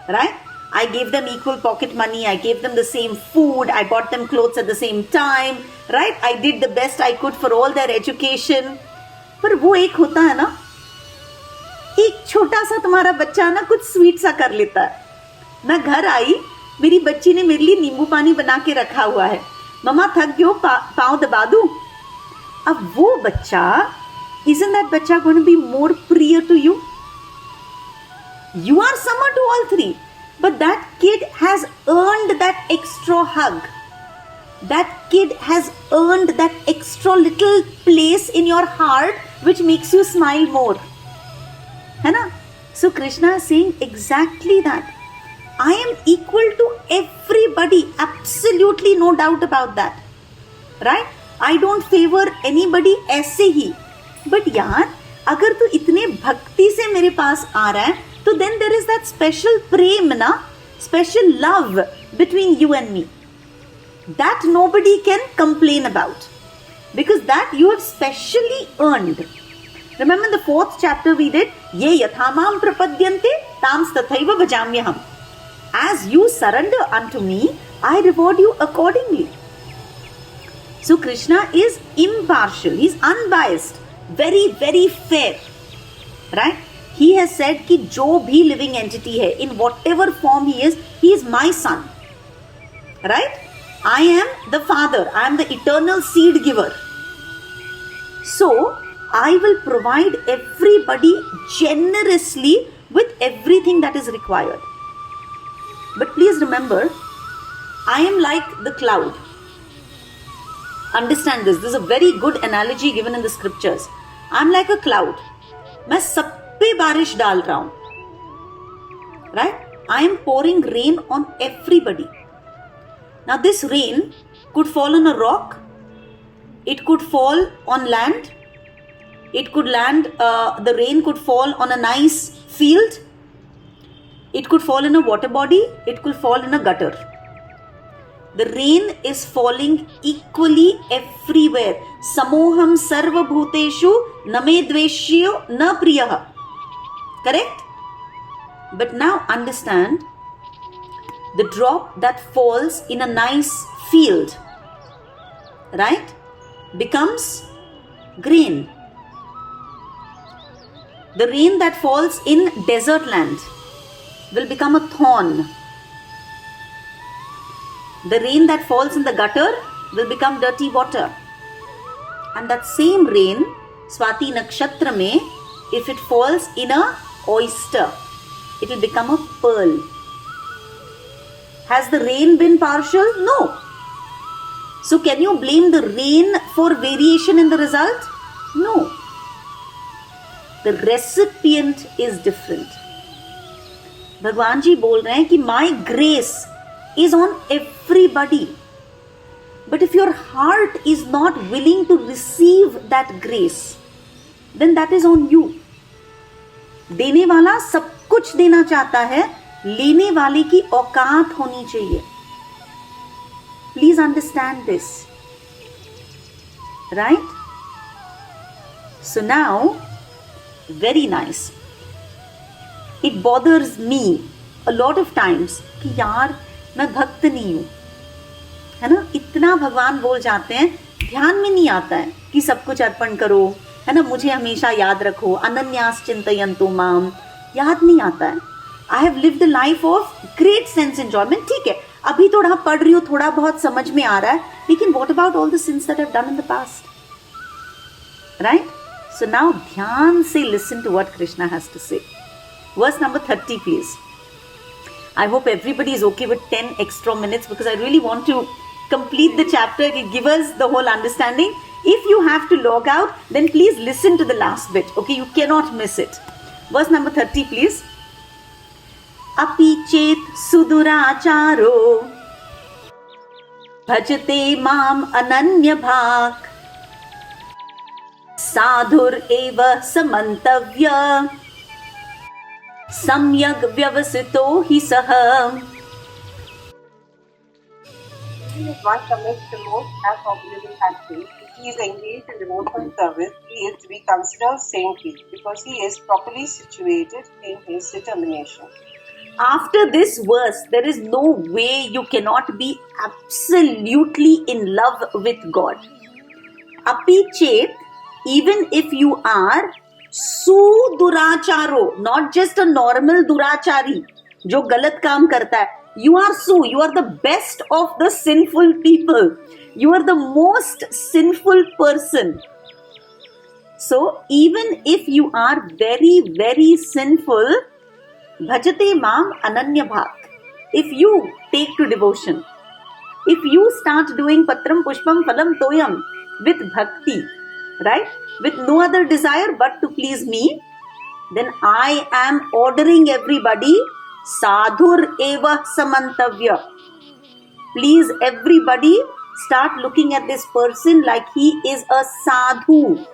Right? I gave them equal pocket money. I gave them the same food. I bought them clothes at the same time. Right? I did the best I could for all their education. पर वो एक होता है ना, एक छोटा सा तुम्हारा बच्चा ना कुछ स्वीट सा कर लेता है. मैं घर आई, मेरी बच्ची ने मेरे लिए नींबू पानी बना के रखा हुआ है. मम्मा थक गयो, पाँव दबा दूं. अब वो बच्चा, isn't that बच्चा going to be more priya to you? You are sama to all 3, but that kid has earned that extra hug. That kid has earned that extra little place in your heart which makes you smile more. है ना? So Krishna is saying exactly that. I am equal to everybody. Absolutely no doubt about that. Right? I don't favor anybody ऐसे ही. But यार, अगर तू इतने भक्ति से मेरे पास आ रहा है, तो then there is that special प्रेम ना, special love between you and me. That nobody can complain about. Because that you have specially earned. Remember in the 4th chapter we did, ye yathamam prapadyante tams tathaiva bhajamyaham. As you surrender unto me, I reward you accordingly. So Krishna is impartial, he is unbiased, very, very fair. Right? He has said कि जो भी living entity है, in whatever form he is my son. Right? I am the father, I am the eternal seed giver. So, I will provide everybody generously with everything that is required. But please remember, I am like the cloud. Understand this. This is a very good analogy given in the scriptures. I am like a cloud. मैं सब पे बारिश डाल रहा हूं. Right? I am pouring rain on everybody. Now this rain could fall on a rock. It could fall on land. It could the rain could fall on a nice field. It could fall in a water body. It could fall in a gutter. The rain is falling equally everywhere. Samoham sarva bhuteshu name dveshyo na priyaha. Correct? But now understand, the drop that falls in a nice field, right, becomes grain. The rain that falls in desert land will become a thorn. The rain that falls in the gutter will become dirty water. And that same rain, Swati Nakshatra mein, if it falls in a oyster, it will become a pearl. Has the rain been partial? No. So can you blame the rain for variation in the result? No. The recipient is different. भगवान जी बोल रहे हैं कि my grace is on everybody. But if your heart is not willing to receive that grace, then that is on you. देने वाला सब कुछ देना चाहता है, लेने वाले की औकात होनी चाहिए. Please understand this. Right? So now, very nice. It bothers me a lot of times कि यार मैं भक्त नहीं हूं, है ना. इतना भगवान बोल जाते हैं, ध्यान में नहीं आता है कि सब कुछ अर्पण करो, है ना, मुझे हमेशा याद रखो, अनन्यास चिंतयन्तु माम, याद नहीं आता है. I have lived a life of great sense enjoyment. ठीक है, अभी थोड़ा पढ़ रही हूँ, थोड़ा बहुत समझ में आ रहा है, लेकिन what about all the sins that I have done in the past, right? So now ध्यान से listen to what Krishna has to say. Verse number 30, please. I hope everybody is okay with 10 extra minutes because I really want to complete the chapter. It will give us the whole understanding. If you have to log out, then please listen to the last bit. Okay, you cannot miss it. Verse number 30, please. Api chet suduracharo bhajate mam ananya bhak sadhur eva samantavya सम्यग व्यवसितो हि सह. One commits the most abominable action. If he is engaged in devotional service, he is to be considered saintly because he is properly situated in his determination. After this verse, there is no way you cannot be absolutely in love with God. Api chet, even if you are सुदुराचारो, not just a normal दुराचारी जो गलत काम करता है. You are you are the best of the sinful people. You are the most sinful person. So even if you are very, very sinful, bhajate mam ananya bhak. If you take to devotion, if you start doing patram pushpam phalam toyam with bhakti, right, with no other desire but to please me, then I am ordering everybody sadhur eva samantavya. Please everybody start looking at this person like he is a sadhu.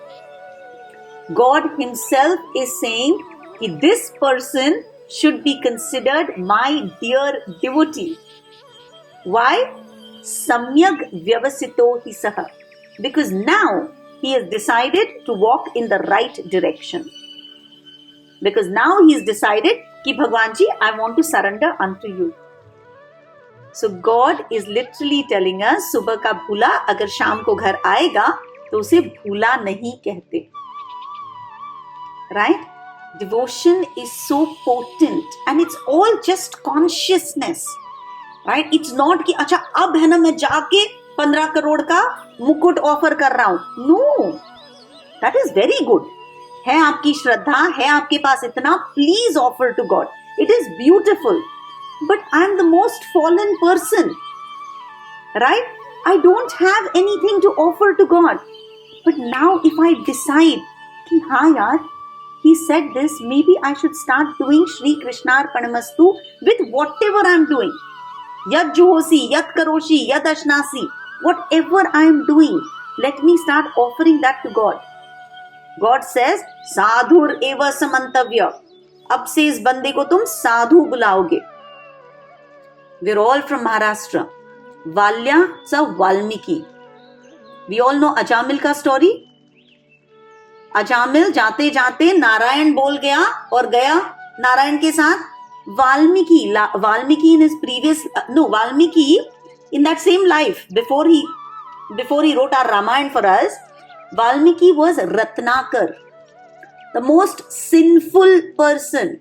God himself is saying that this person should be considered my dear devotee. Why? Samyag vyavasito hi saha. Because now he has decided to walk in the right direction. Because now he has decided कि भगवान जी, I want to surrender unto you. So God is literally telling us, सुबह का भूला अगर शाम को घर आएगा तो उसे भूला नहीं कहते. Right? Devotion is so potent and it's all just consciousness. Right? It's not कि अच्छा अब है ना मैं जाके 15 करोड़ का मुकुट ऑफर कर रहा हूं. No, that is very good. है आपकी श्रद्धा, है आपके पास इतना, please offer to God. It is beautiful. But I am the most fallen person, right? I don't have anything to offer to God. But now if I decide कि हाँ यार, he said this, maybe I should start doing Shri Krishnarpanamastu with whatever I am doing. Yad juhosi, yad karoshi, yad ashnasi. Whatever I am doing, let me start offering that to God. God says, sadhur eva samantavya. अब से इस बंदे को तुम साधु बुलाओगे. We're all from Maharashtra. Valya sa Valmiki. We all know Ajamil का story. Ajamil जाते जाते नारायण बोल गया और गया नारायण के साथ. Valmiki in his previous, Valmiki in that same life, before he wrote our Ramayana for us, Valmiki was Ratnakar, the most sinful person,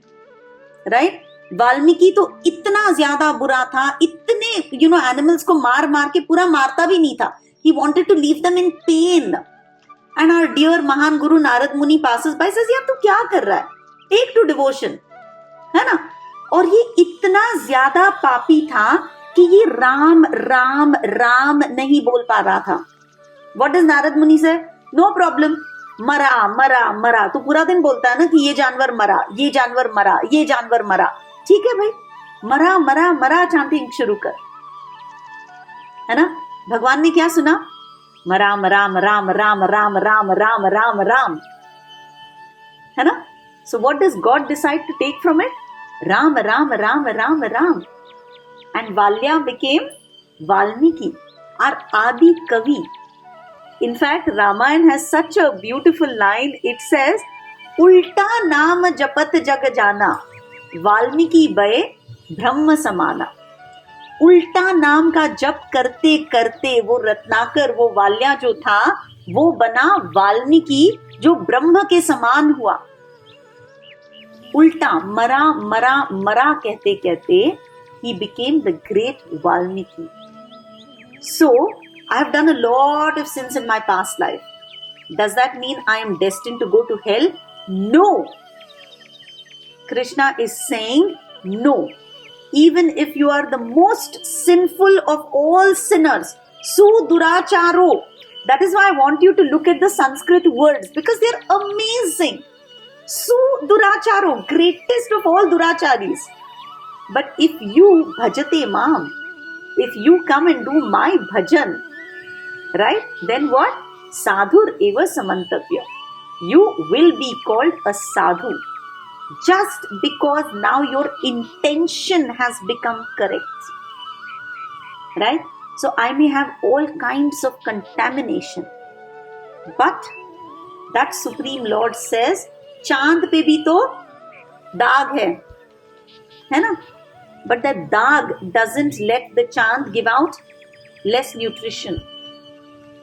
right? Valmiki तो इतना ज्यादा बुरा था, इतने एनिमल्स को मार मार के, पूरा मारता भी नहीं था. He wanted to leave them in pain. And our dear महान गुरु नारद मुनि passes by, says, यार तू क्या कर रहा है? Take to devotion. है ना? और ये इतना ज्यादा पापी था कि ये राम राम राम नहीं बोल पा रहा था. What does नारद मुनि say? No problem. मरा मरा मरा. तो पूरा दिन बोलता है ना कि ये जानवर मरा, ये जानवर मरा, ये जानवर मरा. ठीक है भाई, मरा मरा मरा चांटिंग शुरू कर. है ना? भगवान ने क्या सुना? राम राम राम राम राम राम राम राम राम. है ना? So what does God decide to take from it? Ram Ram Ram Ram Ram. And Valya became Valmiki, our Adi Kavi. In fact, Ramayana has such a beautiful line. It says, Ulta naam japat jag jana, Valmiki baye Brahma samana. उल्टा नाम का जप करते करते वो रत्नाकर, वो वाल्या जो था, वो बना वाल्मीकि, जो ब्रह्म के समान हुआ. उल्टा मरा मरा मरा कहते कहते he became the great Valmiki. So, I have done a lot of sins in my past life. Does that mean I am destined to go to hell? No. Krishna is saying no. Even if you are the most sinful of all sinners, su duracharo. That is why I want you to look at the Sanskrit words, because they are amazing. Su duracharo, greatest of all duracharis. But if you bhajate mam, if you come and do my bhajan, right, then what? Sadhur eva samantavya. You will be called a sadhu. Just because now your intention has become correct. Right? So I may have all kinds of contamination. But that Supreme Lord says, Chand pe bhi to daag hai. Hai na? But that daag doesn't let the chand give out less nutrition.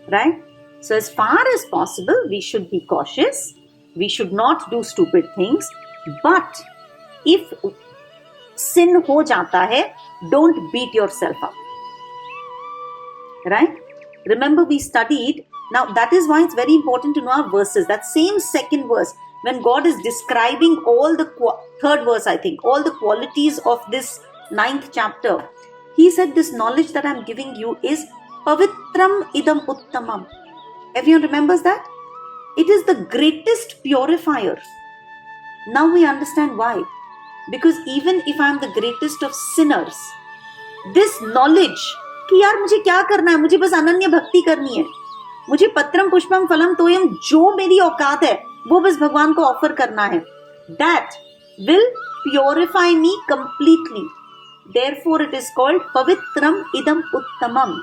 Right? So as far as possible, we should be cautious. We should not do stupid things. But if sin ho jata hai, don't beat yourself up. Right? Remember we studied, now that is why it's very important to know our verses. That same second verse, when God is describing all the, third verse I think, all the qualities of this 9th chapter, he said this knowledge that I'm giving you is Pavitram idam uttamam. Everyone remembers that? It is the greatest purifier. Now we understand why. Because even if I am the greatest of sinners, this knowledge कि यार मुझे क्या करना है, मुझे बस अनन्य भक्ति करनी है, मुझे पत्रम पुष्पम फलम तोयम, जो मेरी औकात है वो बस भगवान को ऑफर करना है, that will purify me completely. Therefore it is called pavitram idam uttamam.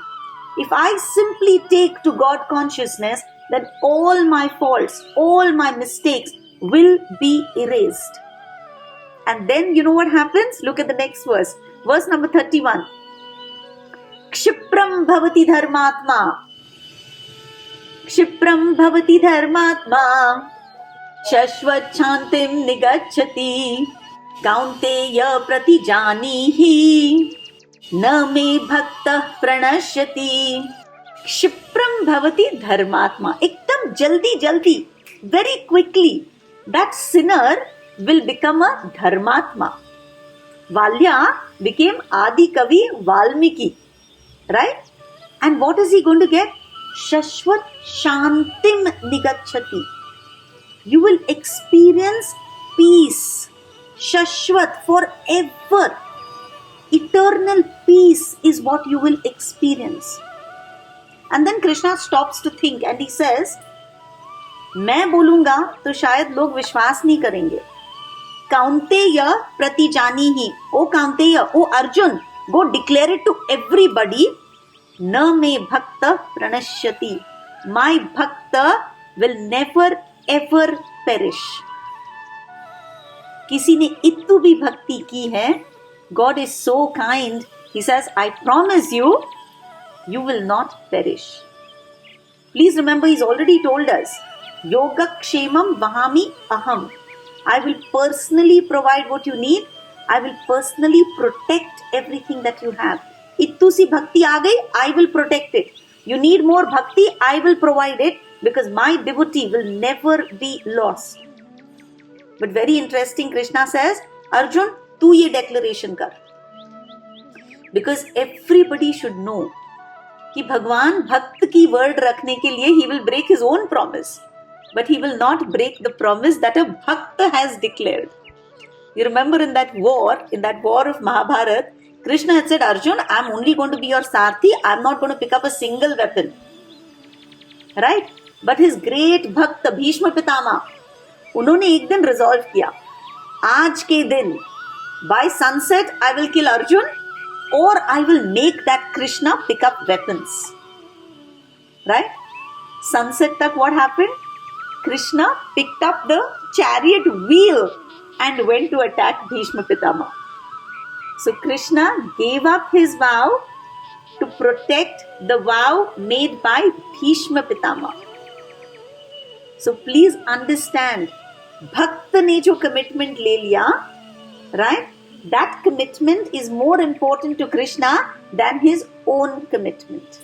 If I simply take to God consciousness, then all my faults, all my mistakes will be erased. And then you know what happens? Look at the next verse. Verse number 31. Kshipram bhavati dharmatma. Kshipram bhavati dharmatma. Shashvat chantim nigachati. Kaunteya pratijanihi. Na me bhakta pranashyati. Kshipram bhavati dharmatma. Ekdam jaldi jaldi, very quickly, that sinner will become a dharmatma. Valya became Adi Kavi Valmiki. Right? And what is he going to get? Shashvat Shantim Nigachati. You will experience peace. Shashvat, forever. Eternal peace is what you will experience. And then Krishna stops to think and he says, मैं बोलूंगा तो शायद लोग विश्वास नहीं करेंगे. काउंतेय प्रतिजानी ही. ओ काउंतेय, ओ Arjun, go declare it to everybody. न मे भक्त प्रणश्यति. My bhakta will never ever perish. किसी ने इतु भी भक्ति की है, God is so kind. He says, I promise you, you will not perish. Please remember, he's already told us, Yoga Kshemam Vahami Aham. I will personally provide what you need. I will personally protect everything that you have. Ittu si bhakti aa gayi, I will protect it. You need more bhakti, I will provide it, because my devotee will never be lost. But very interesting, Krishna says, Arjun, tu ye declaration kar. Because everybody should know कि भगवान भक्त की word रखने के लिए he will break his own promise, but he will not break the promise that a bhakta has declared. You remember in that war of Mahabharat, Krishna had said, Arjun, I'm only going to be your Sarthi, I'm not going to pick up a single weapon. Right? But his great bhakta Bhishma Pitama, उन्होंने एक दिन resolve किया, आज के दिन by sunset I will kill Arjun, or I will make that Krishna pick up weapons. Right? Sunset tak what happened? Krishna picked up the chariot wheel and went to attack Bhishma Pitama. So Krishna gave up his vow to protect the vow made by Bhishma Pitama. So please understand, Bhakta ne jo commitment le liya, right? That commitment is more important to Krishna than his own commitment.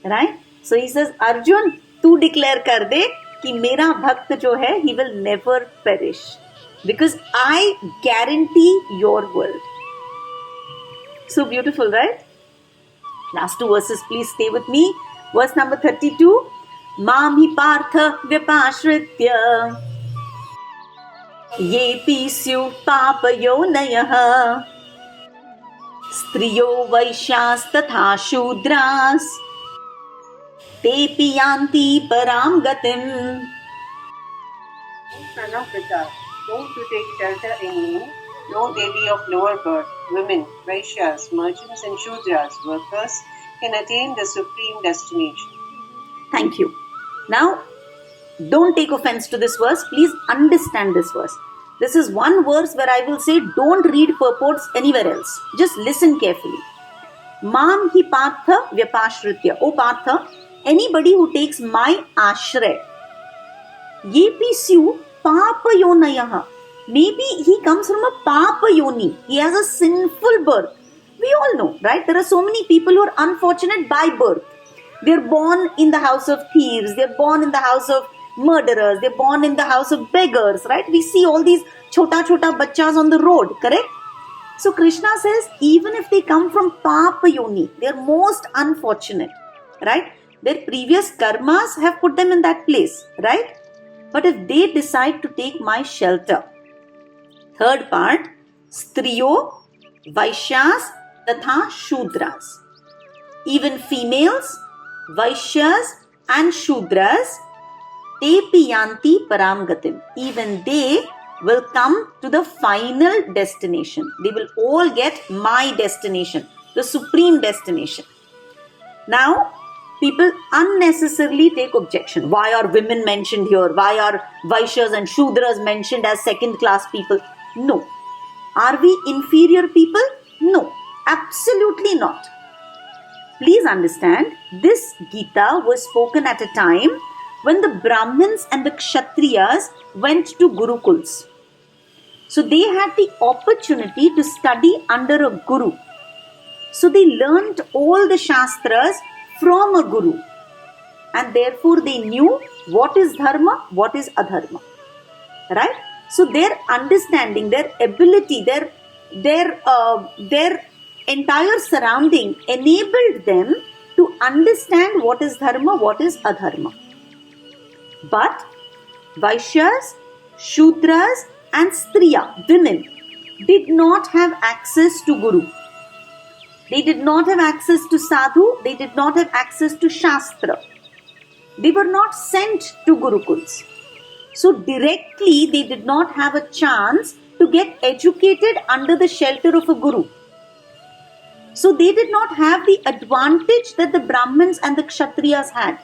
Right? So he says, Arjun, tu declare kar de कि मेरा भक्त जो है he will never perish, because I guarantee your world. So beautiful, right? Last two verses, please stay with me. Verse number 32. Mam hi partha vyapashritya yepi syu papayonayah striyo vaishyas tatha shudras tepi yanti param gatim. Son of Pita, those who take shelter in me, though they be of lower birth, women, Vaishyas, merchants and Shudras, workers, can attain the supreme destination. Thank you. Now, don't take offense to this verse. Please understand this verse. This is one verse where I will say don't read purports anywhere else. Just listen carefully. Mam hi partha vyapashritya. O Partha, anybody who takes my ashray, yepi syu papa yonayaha. Maybe he comes from a papa yoni. He has a sinful birth. We all know, right? There are so many people who are unfortunate by birth. They're born in the house of thieves. They're born in the house of murderers. They're born in the house of beggars, right? We see all these chota bachchas on the road, correct? So Krishna says, even if they come from Papa Yoni, they're most unfortunate, right? Their previous karmas have put them in that place, right? But if they decide to take my shelter, third part, Striyo, Vaishyas, Tatha Shudras. Even females, Vaishyas and Shudras, Tepi Yanti Param Gatim. Even they will come to the final destination. They will all get my destination, the supreme destination. Now, people unnecessarily take objection. Why are women mentioned here? Why are Vaishyas and Shudras mentioned as second-class people? No. Are we inferior people? No. Absolutely not. Please understand, this Gita was spoken at a time when the Brahmins and the Kshatriyas went to Gurukuls. So they had the opportunity to study under a Guru. So they learnt all the Shastras from a Guru. And therefore they knew what is Dharma, what is Adharma. Right? So their understanding, their ability, their entire surrounding enabled them to understand what is Dharma, what is Adharma. But Vaishyas, Shudras and Striya, women, did not have access to Guru. They did not have access to Sadhu. They did not have access to Shastra. They were not sent to Gurukuls. So directly they did not have a chance to get educated under the shelter of a Guru. So they did not have the advantage that the Brahmins and the Kshatriyas had.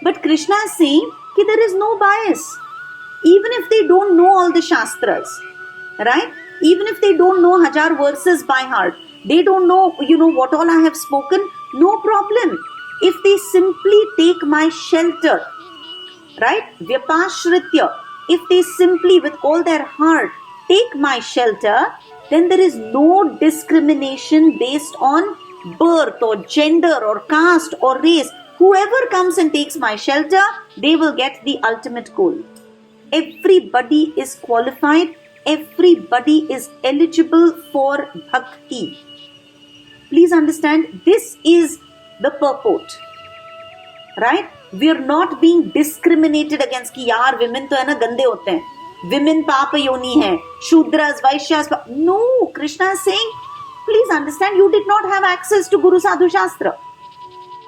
But Krishna is saying that there is no bias. Even if they don't know all the Shastras, right? Even if they don't know 1,000 verses by heart, they don't know, what all I have spoken, no problem. If they simply take my shelter, right? Vyapashritya. If they simply with all their heart take my shelter, then there is no discrimination based on birth or gender or caste or race. Whoever comes and takes my shelter, they will get the ultimate goal. Everybody is qualified, everybody is eligible for bhakti. Please understand, this is the purport, right? We are not being discriminated against कि यार women तो है ना गंदे होते हैं, women पाप योनि है, Shudras वैश्यास. No, Krishna is saying, please understand, you did not have access to Guru Sadhu Shastra,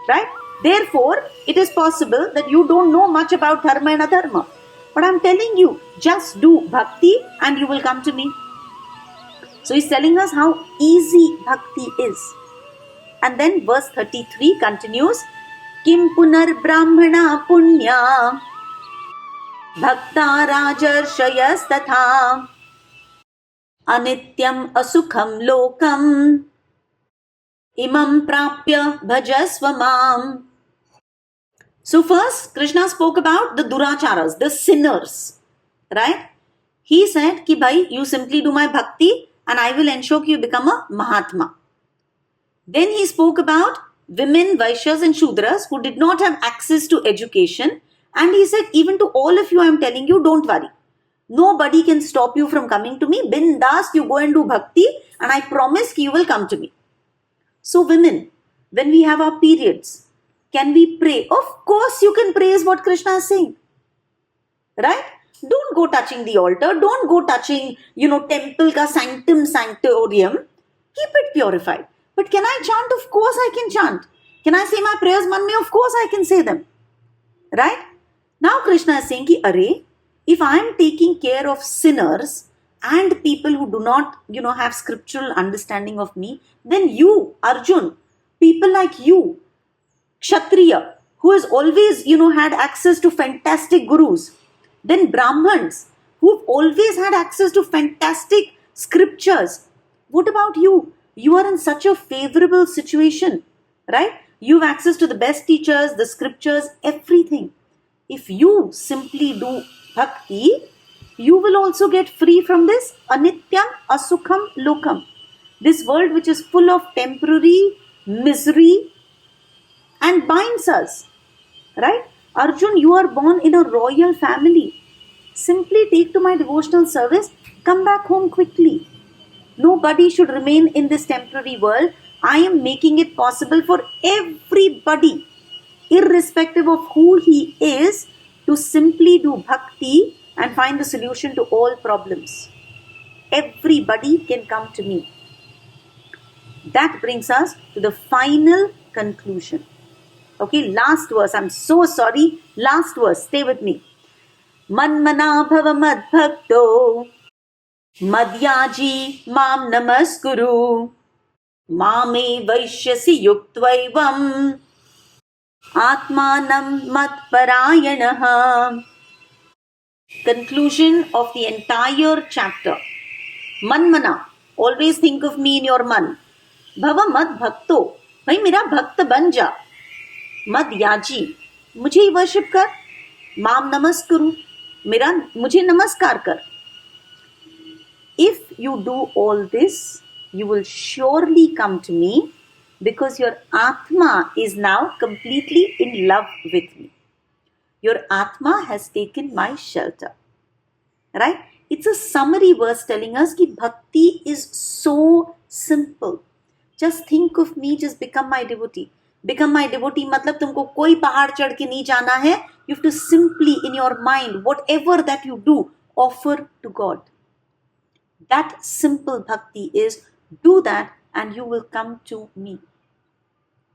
right? Therefore, it is possible that you don't know much about dharma and adharma. But I'm telling you, just do bhakti and you will come to me. So he's telling us how easy bhakti is. And then verse 33 continues, Kim punar brahmana punya bhakta rajarshayas tatha anityam asukham lokam imam prapya bhajasva mam. So first, Krishna spoke about the duracharas, the sinners, right? He said ki bhai, you simply do my bhakti and I will ensure you become a Mahatma. Then he spoke about women, Vaishyas and Shudras who did not have access to education. And he said, even to all of you, I am telling you, don't worry. Nobody can stop you from coming to me. Bindas, you go and do bhakti and I promise you will come to me. So women, when we have our periods, can we pray? Of course you can pray is what Krishna is saying. Right? Don't go touching the altar. Don't go touching, temple ka sanctorium. Keep it purified. But can I chant? Of course I can chant. Can I say my prayers man mein? Of course I can say them. Right? Now Krishna is saying ki, array, if I am taking care of sinners and people who do not, have scriptural understanding of me, then you, Arjun, people like you, Kshatriya, who has always, had access to fantastic gurus. Then Brahmins, who've always had access to fantastic scriptures. What about you? You are in such a favorable situation, right? You have access to the best teachers, the scriptures, everything. If you simply do bhakti, you will also get free from this anityam asukham lokam. This world which is full of temporary misery and binds us, right? Arjun, you are born in a royal family. Simply take to my devotional service, come back home quickly. Nobody should remain in this temporary world. I am making it possible for everybody, irrespective of who he is, to simply do bhakti and find the solution to all problems. Everybody can come to me. That brings us to the final conclusion. Okay, last verse. I'm so sorry. Last verse. Stay with me. Manmana bhava madbhakto madhyaji mam namaskuru mame vaishyasi yuktvaivam atmanam matparayanaha. Conclusion of the entire chapter. Manmana. Always think of me in your man. Bhava madbhakto. Bhai mera bhakt ban ja. मद याजी, मुझे ही worship कर. माम नमस्कुरु, मुझे नमस्कार कर. If you do all this, you will surely come to me because your Atma is now completely in love with me. Your Atma has taken my shelter. Right? It's a summary verse telling us that bhakti is so simple. Just think of me, just become my devotee. Become my devotee मतलब तुमको कोई पहाड़ चढ़ के नहीं जाना है. You have to simply in your mind, whatever that you do, offer to God. That simple bhakti is, do that and you will come to me.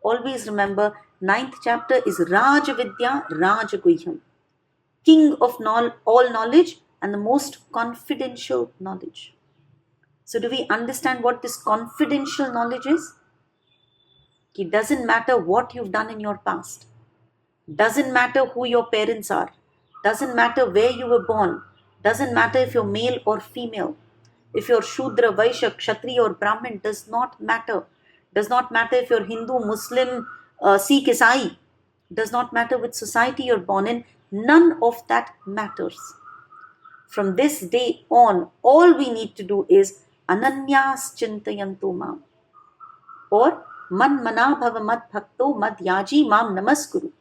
Always remember, 9th chapter is Raja Vidya Raja Guhyam, king of all knowledge and the most confidential knowledge. So do we understand what this confidential knowledge is? It doesn't matter what you've done in your past. Doesn't matter who your parents are. Doesn't matter where you were born. Doesn't matter if you're male or female. If you're Shudra, Vaishya, Kshatriya or Brahmin, does not matter. Does not matter if you're Hindu, Muslim, Sikh, Isai. Does not matter which society you're born in. None of that matters. From this day on, all we need to do is Ananyas Chintayantu Mam, or Man Manabhava Mad Bhakto Mad Yaji Mam Namaskuru.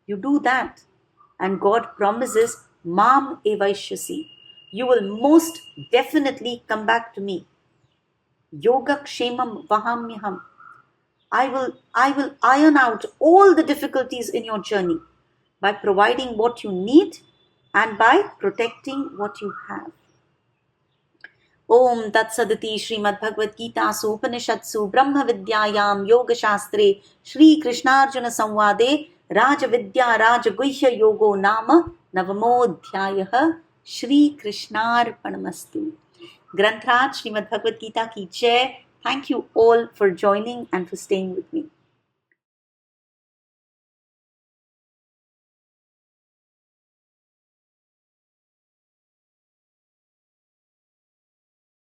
You do that, and God promises Mam Evaishyasi. You will most definitely come back to me. Yoga Kshemam Vahamyaham. I will iron out all the difficulties in your journey by providing what you need and by protecting what you have. Om Tat Sadati Srimad Bhagavad Gita Upanishadsu Brahma Vidyayam Yoga Shastre Shri Krishnarjuna Samvade Raja Vidya Raja Guhya Yogo Nama Navamodhyayaha Shri Krishnarpanamastu. Grantraj Srimad Bhagavad Gita ki Jai. Thank you all for joining and for staying with me.